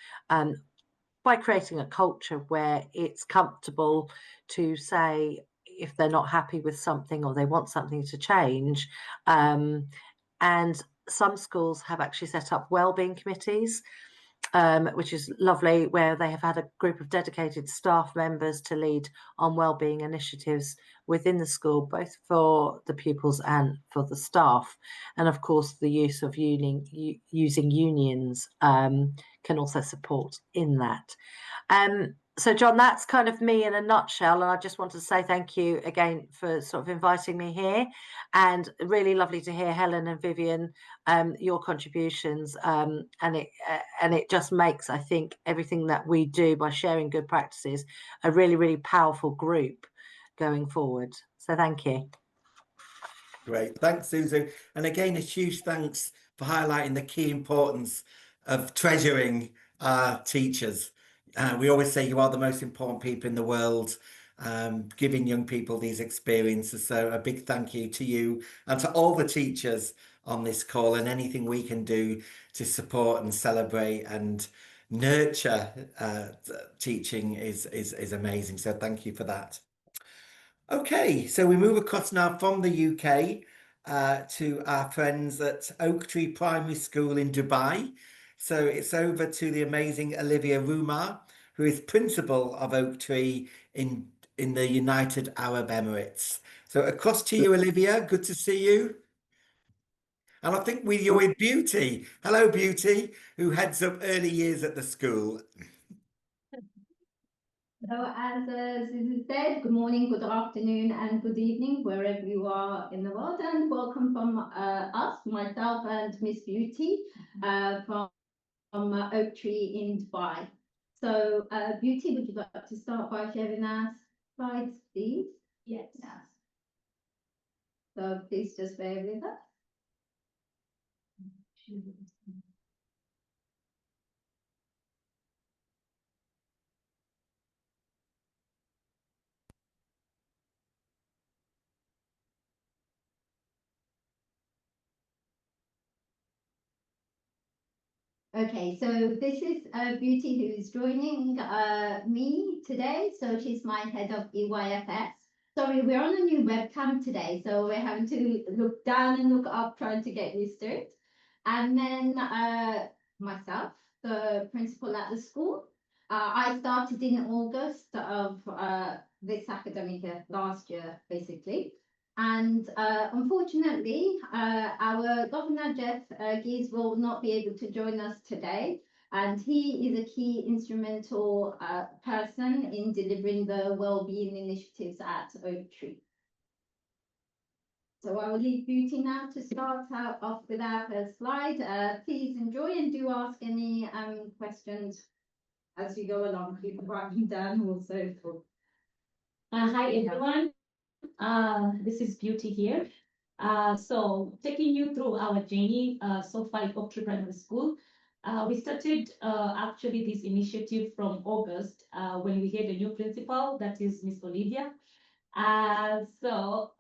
by creating a culture where it's comfortable to say if they're not happy with something or they want something to change. And some schools have actually set up wellbeing committees, which is lovely, where they have had a group of dedicated staff members to lead on wellbeing initiatives within the school, both for the pupils and for the staff. And of course, the use of using unions can also support in that. So John, that's kind of me in a nutshell, and I just want to say thank you again for sort of inviting me here, and really lovely to hear Helen and Vivian, your contributions, and it just makes, I think, everything that we do by sharing good practices a really, really powerful group going forward. So thank you. Great, thanks, Susan. And again, a huge thanks for highlighting the key importance of treasuring our teachers. We always say you are the most important people in the world, giving young people these experiences. So a big thank you to you and to all the teachers on this call, and anything we can do to support and celebrate and nurture teaching is amazing. So thank you for that. Okay, so we move across now from the UK to our friends at Oak Tree Primary School in Dubai. So it's over to the amazing Olivia Rumar, who is principal of Oak Tree in the United Arab Emirates. So across to you, Olivia. Good to see you. And I think you're with Beauty. Hello, Beauty, who heads up early years at the school. So as Susan said, good morning, good afternoon, and good evening, wherever you are in the world, and welcome from us, myself and Miss Beauty, from Oak Tree in Dubai. So Beauty, would you like to start by sharing our slides, please? Yes. So please just bear with us. Okay, so this is Beauty who is joining me today. So she's my head of EYFS. Sorry, we're on a new webcam today, so we're having to look down and look up, trying to get used to it. And then myself, the principal at the school. I started in August of this academic year, last year, basically. And unfortunately, our Governor Jeff Gies will not be able to join us today. And he is a key instrumental person in delivering the wellbeing initiatives at Oak Tree. So I will leave Beauty now to start out off with our first slide. Please enjoy and do ask any questions as we go along. You can write them down also. Hi everyone, this is Beauty here. So taking you through our journey so far at Oak Tree Primary School, we started actually this initiative from August when we had a new principal, that is Miss Olivia. So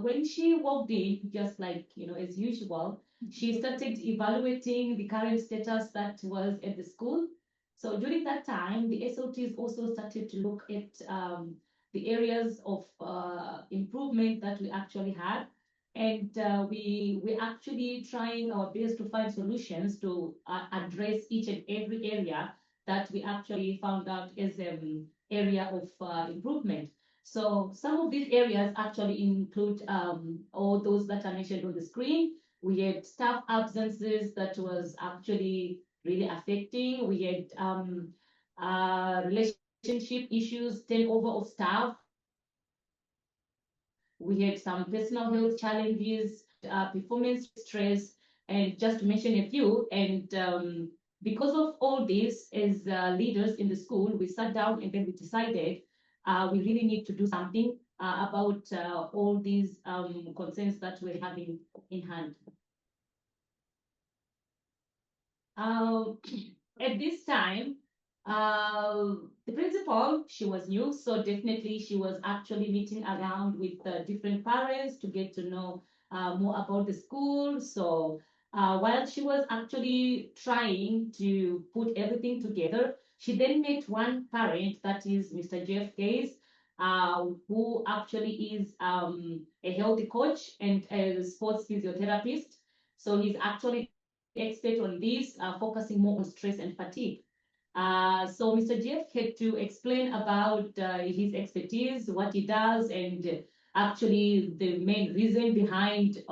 when she walked in, just like, as usual, she started evaluating the current status that was at the school. So during that time, the SLTs also started to look at the areas of improvement that we actually had. And we actually trying our best to find solutions to address each and every area that we actually found out as an area of improvement. So some of these areas actually include all those that are mentioned on the screen. We had staff absences that was actually really affecting. We had relationship issues, turnover of staff. We had some personal health challenges, performance stress, and just to mention a few. And because of all this, as leaders in the school, we sat down and then we decided we really need to do something about all these concerns that we're having in hand. At this time, the principal, she was new, so definitely she was actually meeting around with different parents to get to know more about the school. So while she was actually trying to put everything together, she then met one parent, that is Mr. Jeff Gaze, who actually is a healthy coach and a sports physiotherapist. So he's actually expert on this, focusing more on stress and fatigue. So Mr. Jeff had to explain about his expertise, what he does, and actually the main reason behind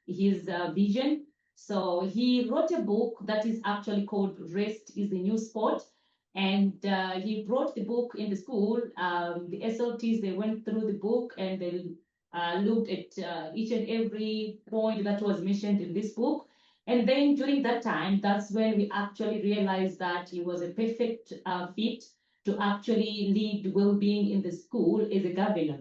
his vision. So he wrote a book that is actually called Rest is the New Sport. And he brought the book in the school. The SLTs, they went through the book and they looked at each and every point that was mentioned in this book. And then during that time, that's when we actually realized that he was a perfect fit to actually lead well-being in the school as a governor.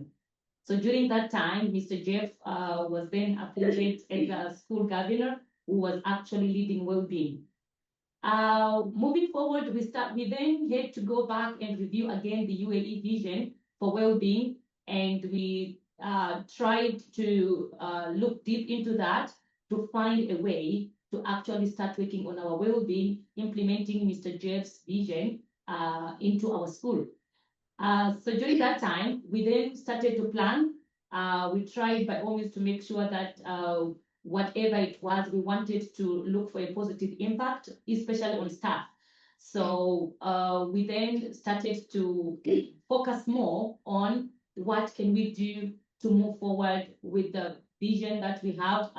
So during that time, Mr. Jeff was then appointed as a school governor who was actually leading well-being. Moving forward, we then had to go back and review again the ULE vision for well-being, and we tried to look deep into that to find a way to actually start working on our well-being, implementing Mr. Jeff's vision into our school. So during that time, we then started to plan. We tried by all means to make sure that whatever it was, we wanted to look for a positive impact, especially on staff. So we then started to focus more on what can we do to move forward with the vision that we have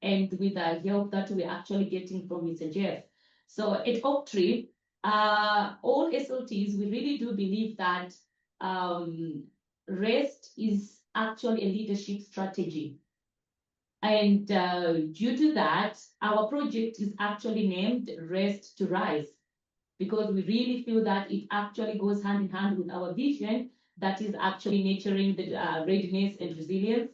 and with the help that we're actually getting from Mr. Jeff. So at Oak Tree, all SLTs, we really do believe that rest is actually a leadership strategy. And due to that, our project is actually named Rest to Rise, because we really feel that it actually goes hand in hand with our vision that is actually nurturing the readiness and resilience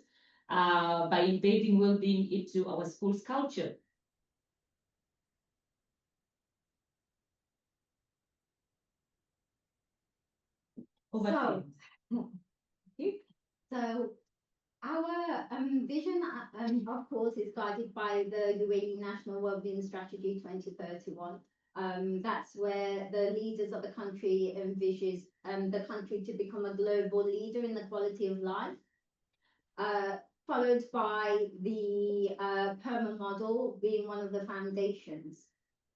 by embedding well-being into our school's culture. Over to you. So Our vision, of course, is guided by the UAE National Wellbeing Strategy 2031. That's where the leaders of the country envisages the country to become a global leader in the quality of life, followed by the PERMA model being one of the foundations.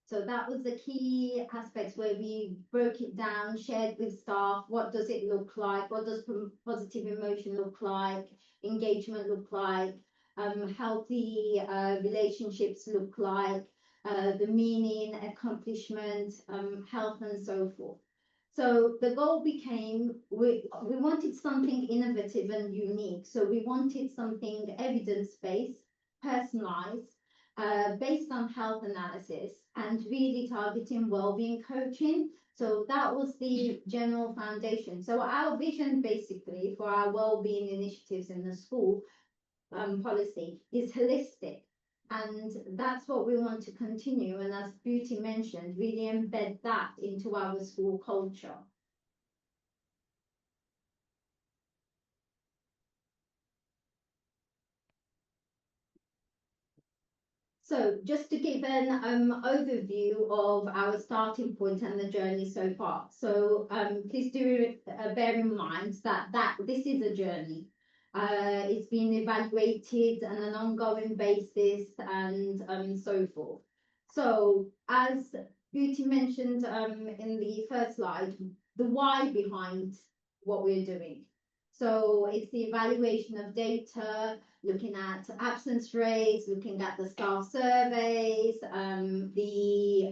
So that was the key aspects where we broke it down, shared with staff, what does it look like, what does positive emotion look like, engagement look like, healthy relationships look like, the meaning, accomplishment, health, and so forth. So the goal became we wanted something innovative and unique. So we wanted something evidence-based, personalized, based on health analysis and really targeting well-being coaching. So that was the general foundation. So our vision basically for our well-being initiatives in the school policy is holistic. And that's what we want to continue. And as Beauty mentioned, really embed that into our school culture. So just to give an overview of our starting point and the journey so far. So please do bear in mind that this is a journey. It's been evaluated on an ongoing basis and so forth. So as Beauty mentioned in the first slide, the why behind what we're doing. So it's the evaluation of data, looking at absence rates, looking at the staff surveys, the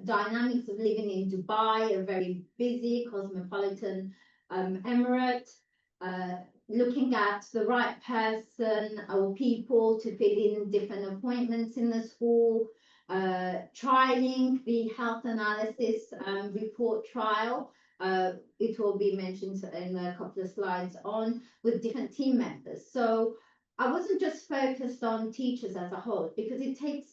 dynamics of living in Dubai, a very busy cosmopolitan emirate, looking at the right person or people to fill in different appointments in the school, trialing the health analysis report trial. It will be mentioned in a couple of slides on with different team members. So I wasn't just focused on teachers as a whole because it takes,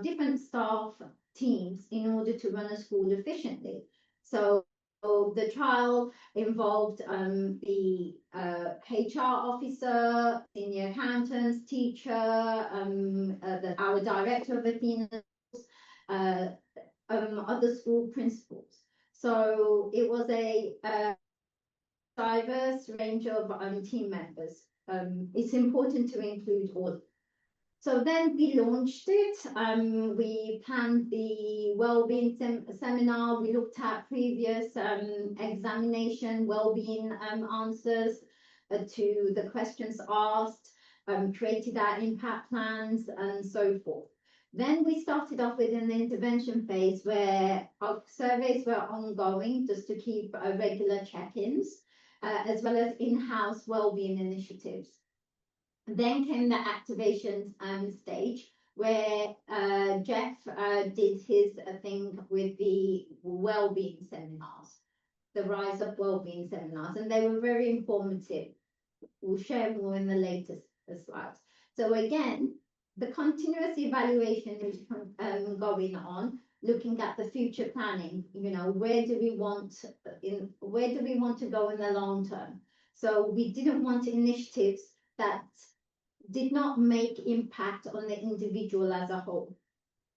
different staff teams in order to run a school efficiently. So the trial involved the HR officer, senior accountants, teacher, our director of Athena, other school principals. So it was a diverse range of team members. It's important to include all. So then we launched it. We planned the wellbeing seminar. We looked at previous examination wellbeing answers to the questions asked, created our impact plans and so forth. Then we started off with an intervention phase where our surveys were ongoing just to keep regular check-ins, as well as in-house wellbeing initiatives. Then came the activation stage where Jeff did his thing with the wellbeing seminars, the Rise Up Wellbeing seminars, and they were very informative. We'll share more in the latest slides. So again, the continuous evaluation is going on, looking at the future planning. Where do we want to go in the long term? So we didn't want initiatives that did not make impact on the individual as a whole.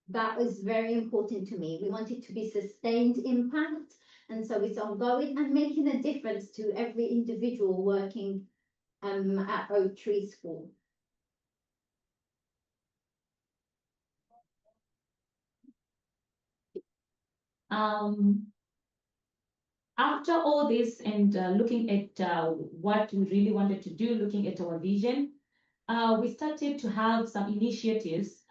That was very important to me. We wanted to be sustained impact, and so it's ongoing and making a difference to every individual working at Oak Tree School. After all this and looking at what we really wanted to do, looking at our vision, we started to have some initiatives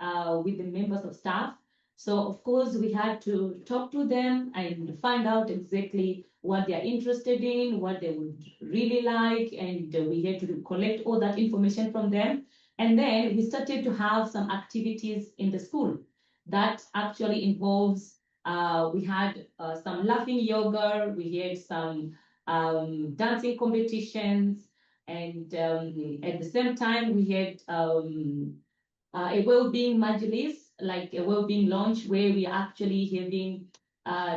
with the members of staff. So of course we had to talk to them and find out exactly what they're interested in, what they would really like, and we had to collect all that information from them. And then we started to have some activities in the school that actually involves, we had some laughing yoga, we had some dancing competitions, and at the same time, we had a well-being majlis, like a well-being launch, where we are actually having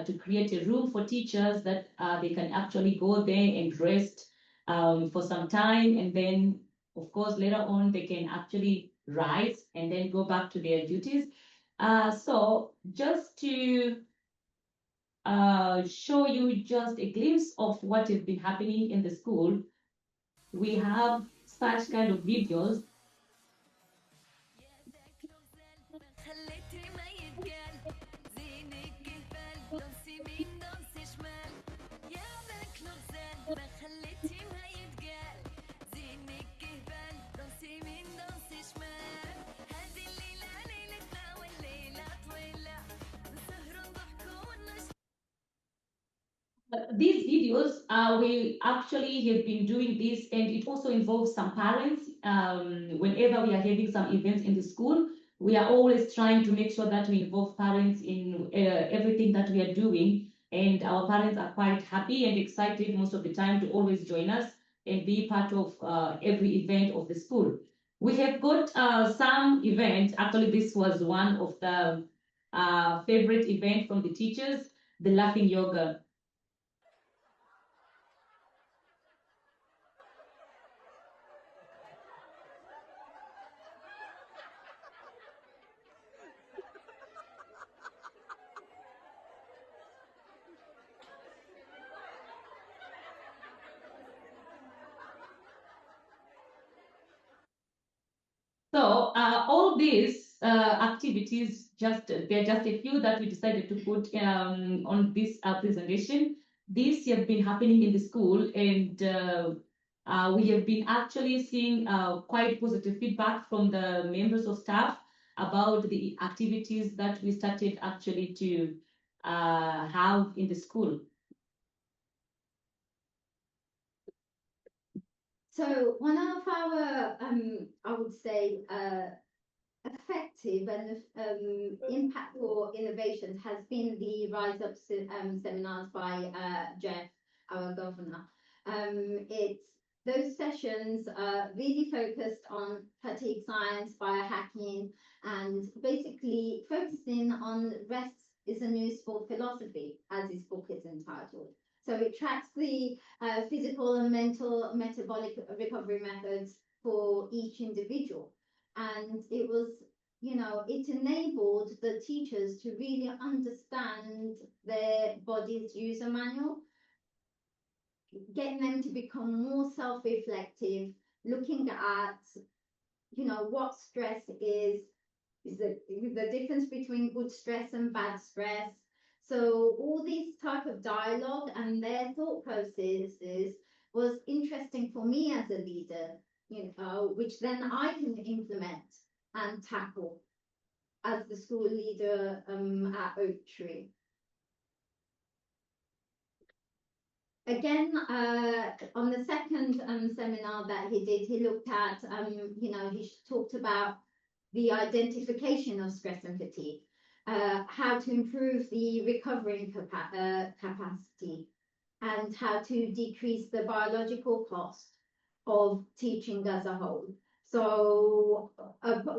to create a room for teachers that they can actually go there and rest for some time, and then of course later on they can actually rise and then go back to their duties. So just to show you just a glimpse of what has been happening in the school, we have such kind of videos. These videos, we actually have been doing this, and it also involves some parents. Whenever we are having some events in the school, we are always trying to make sure that we involve parents in everything that we are doing. And our parents are quite happy and excited most of the time to always join us and be part of every event of the school. We have got some events. Actually, this was one of the favorite events from the teachers, the laughing yoga. So all these activities, they're just a few that we decided to put on this presentation. These have been happening in the school, and we have been actually seeing quite positive feedback from the members of staff about the activities that we started actually to have in the school. So one of our, I would say, effective and impactful innovations has been the Rise Up seminars by Jeff, our governor. It's those sessions really focused on fatigue science, biohacking, and basically focusing on rest is a new sport philosophy, as his book is entitled. So it tracks the physical and mental metabolic recovery methods for each individual. And it was, it enabled the teachers to really understand their body's user manual, getting them to become more self-reflective, looking at, what stress is the difference between good stress and bad stress. So all these type of dialogue and their thought processes was interesting for me as a leader, which then I can implement and tackle as the school leader at Oak Tree. Again, on the second seminar that he did, he looked at, he talked about the identification of stress and fatigue, how to improve the recovering capacity, and how to decrease the biological cost of teaching as a whole. So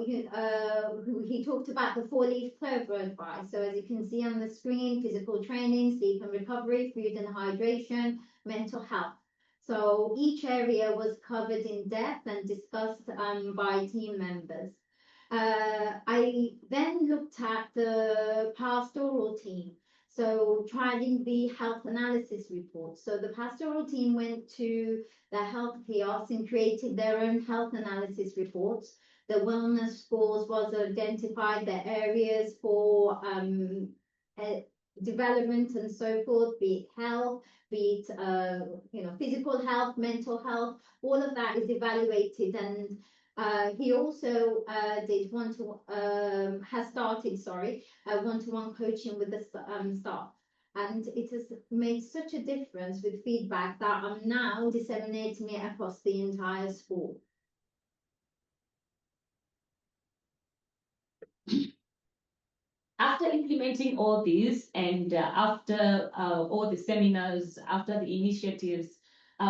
he talked about the 4-leaf clover advice. So as you can see on the screen, physical training, sleep and recovery, food and hydration, mental health. So each area was covered in depth and discussed by team members. I then looked at the pastoral team. So trying the health analysis report. So the pastoral team went to the health kiosks and created their own health analysis reports. The wellness scores was identified, the areas for development and so forth, be it health, be it physical health, mental health, all of that is evaluated. And he also has started one-to-one coaching with the staff. And it has made such a difference with feedback that I'm now disseminating it across the entire school. After implementing all these and after all the seminars, after the initiatives,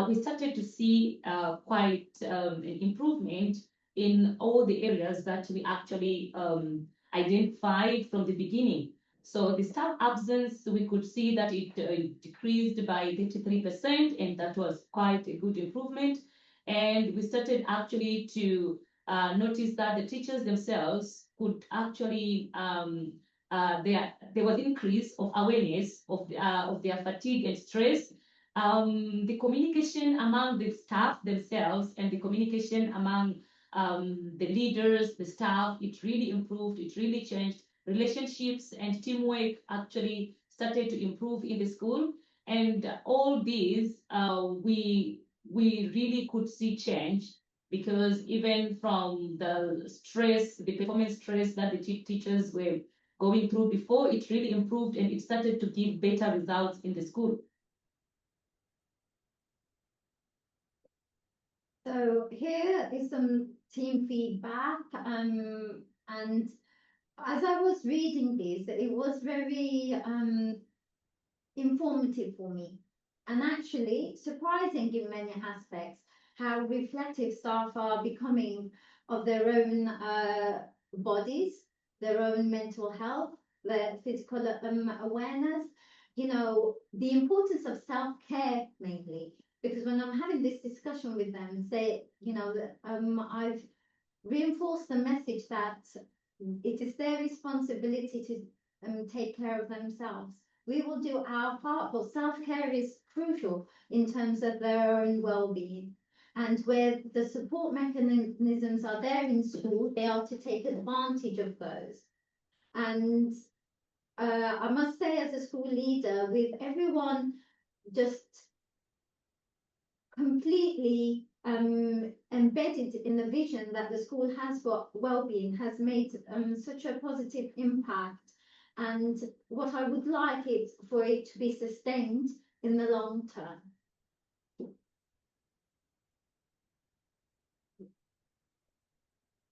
we started to see quite an improvement in all the areas that we actually identified from the beginning. So the staff absence, we could see that it decreased by 33%, and that was quite a good improvement. And we started actually to notice that the teachers themselves could actually there was increase of awareness of their fatigue and stress. The communication among the staff themselves and the communication among the leaders, the staff, it really improved, it really changed. Relationships and teamwork actually started to improve in the school. And all these, we really could see change, because even from the stress, the performance stress that the teachers were going through before, it really improved and it started to give better results in the school. So here is some team feedback, and as I was reading this, it was very informative for me, and actually surprising in many aspects how reflective staff are becoming of their own bodies, their own mental health, their physical awareness, you know, the importance of self-care mainly. Because when I'm having this discussion with them, say, you know, that I've reinforced the message that it is their responsibility to take care of themselves. We will do our part, but self-care is crucial in terms of their own well-being. And where the support mechanisms are there in school, they are to take advantage of those. And I must say, as a school leader, with everyone just completely embedded in the vision that the school has for well-being, has made such a positive impact. And what I would like is for it to be sustained in the long term.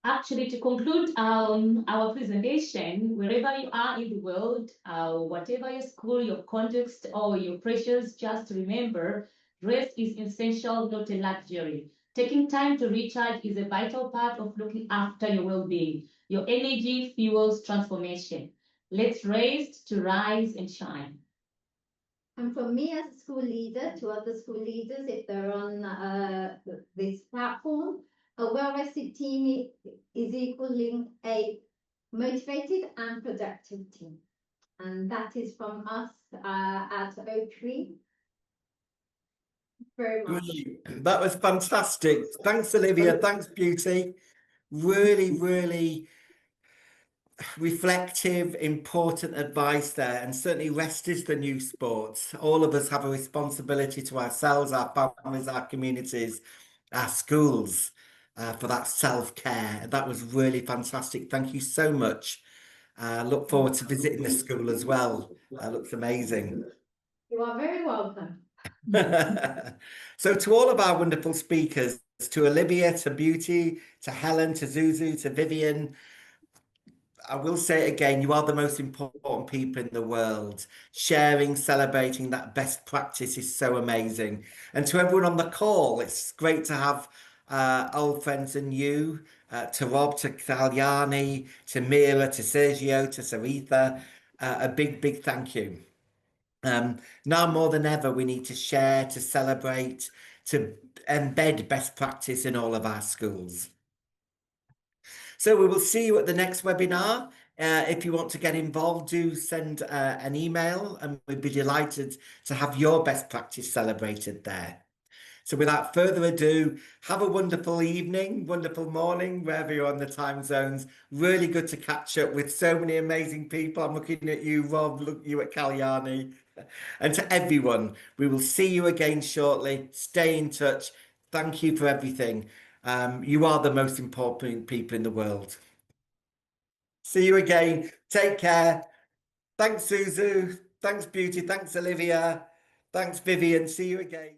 Actually, to conclude our presentation, wherever you are in the world, whatever your school, your context, or your pressures, just remember, rest is essential, not a luxury. Taking time to recharge is a vital part of looking after your well-being. Your energy fuels transformation. Let's raise to rise and shine. And from me as a school leader to other school leaders, if they're on this platform, a well-rested team is equaling a motivated and productive team. And that is from us at Oak Tree. Very much. Brilliant. That was fantastic. Thanks, Olivia. Thanks, Beauty. Really, really reflective, important advice there. And certainly rest is the new sport. All of us have a responsibility to ourselves, our families, our communities, our schools, for that self-care. That was really fantastic. Thank you so much. Look forward to visiting the school as well. Looks amazing. You are very welcome. So to all of our wonderful speakers, to Olivia, to Beauty, to Helen, to Zuzu, to Vivian, I will say it again, you are the most important people in the world. Sharing, celebrating that best practice is so amazing. And to everyone on the call, it's great to have old friends and you, to Rob, to Kalyani, to Mira, to Sergio, to Saritha, a big, big thank you. Now more than ever, we need to share, to celebrate, to embed best practice in all of our schools. So we will see you at the next webinar. If you want to get involved, do send an email and we'd be delighted to have your best practice celebrated there. So without further ado, have a wonderful evening, wonderful morning, wherever you're on the time zones. Really good to catch up with so many amazing people. I'm looking at you, Rob, look you at Kalyani. And to everyone, we will see you again shortly. Stay in touch. Thank you for everything. You are the most important people in the world. See you again. Take care. Thanks, Suzu. Thanks, Beauty. Thanks, Olivia. Thanks, Vivian. See you again.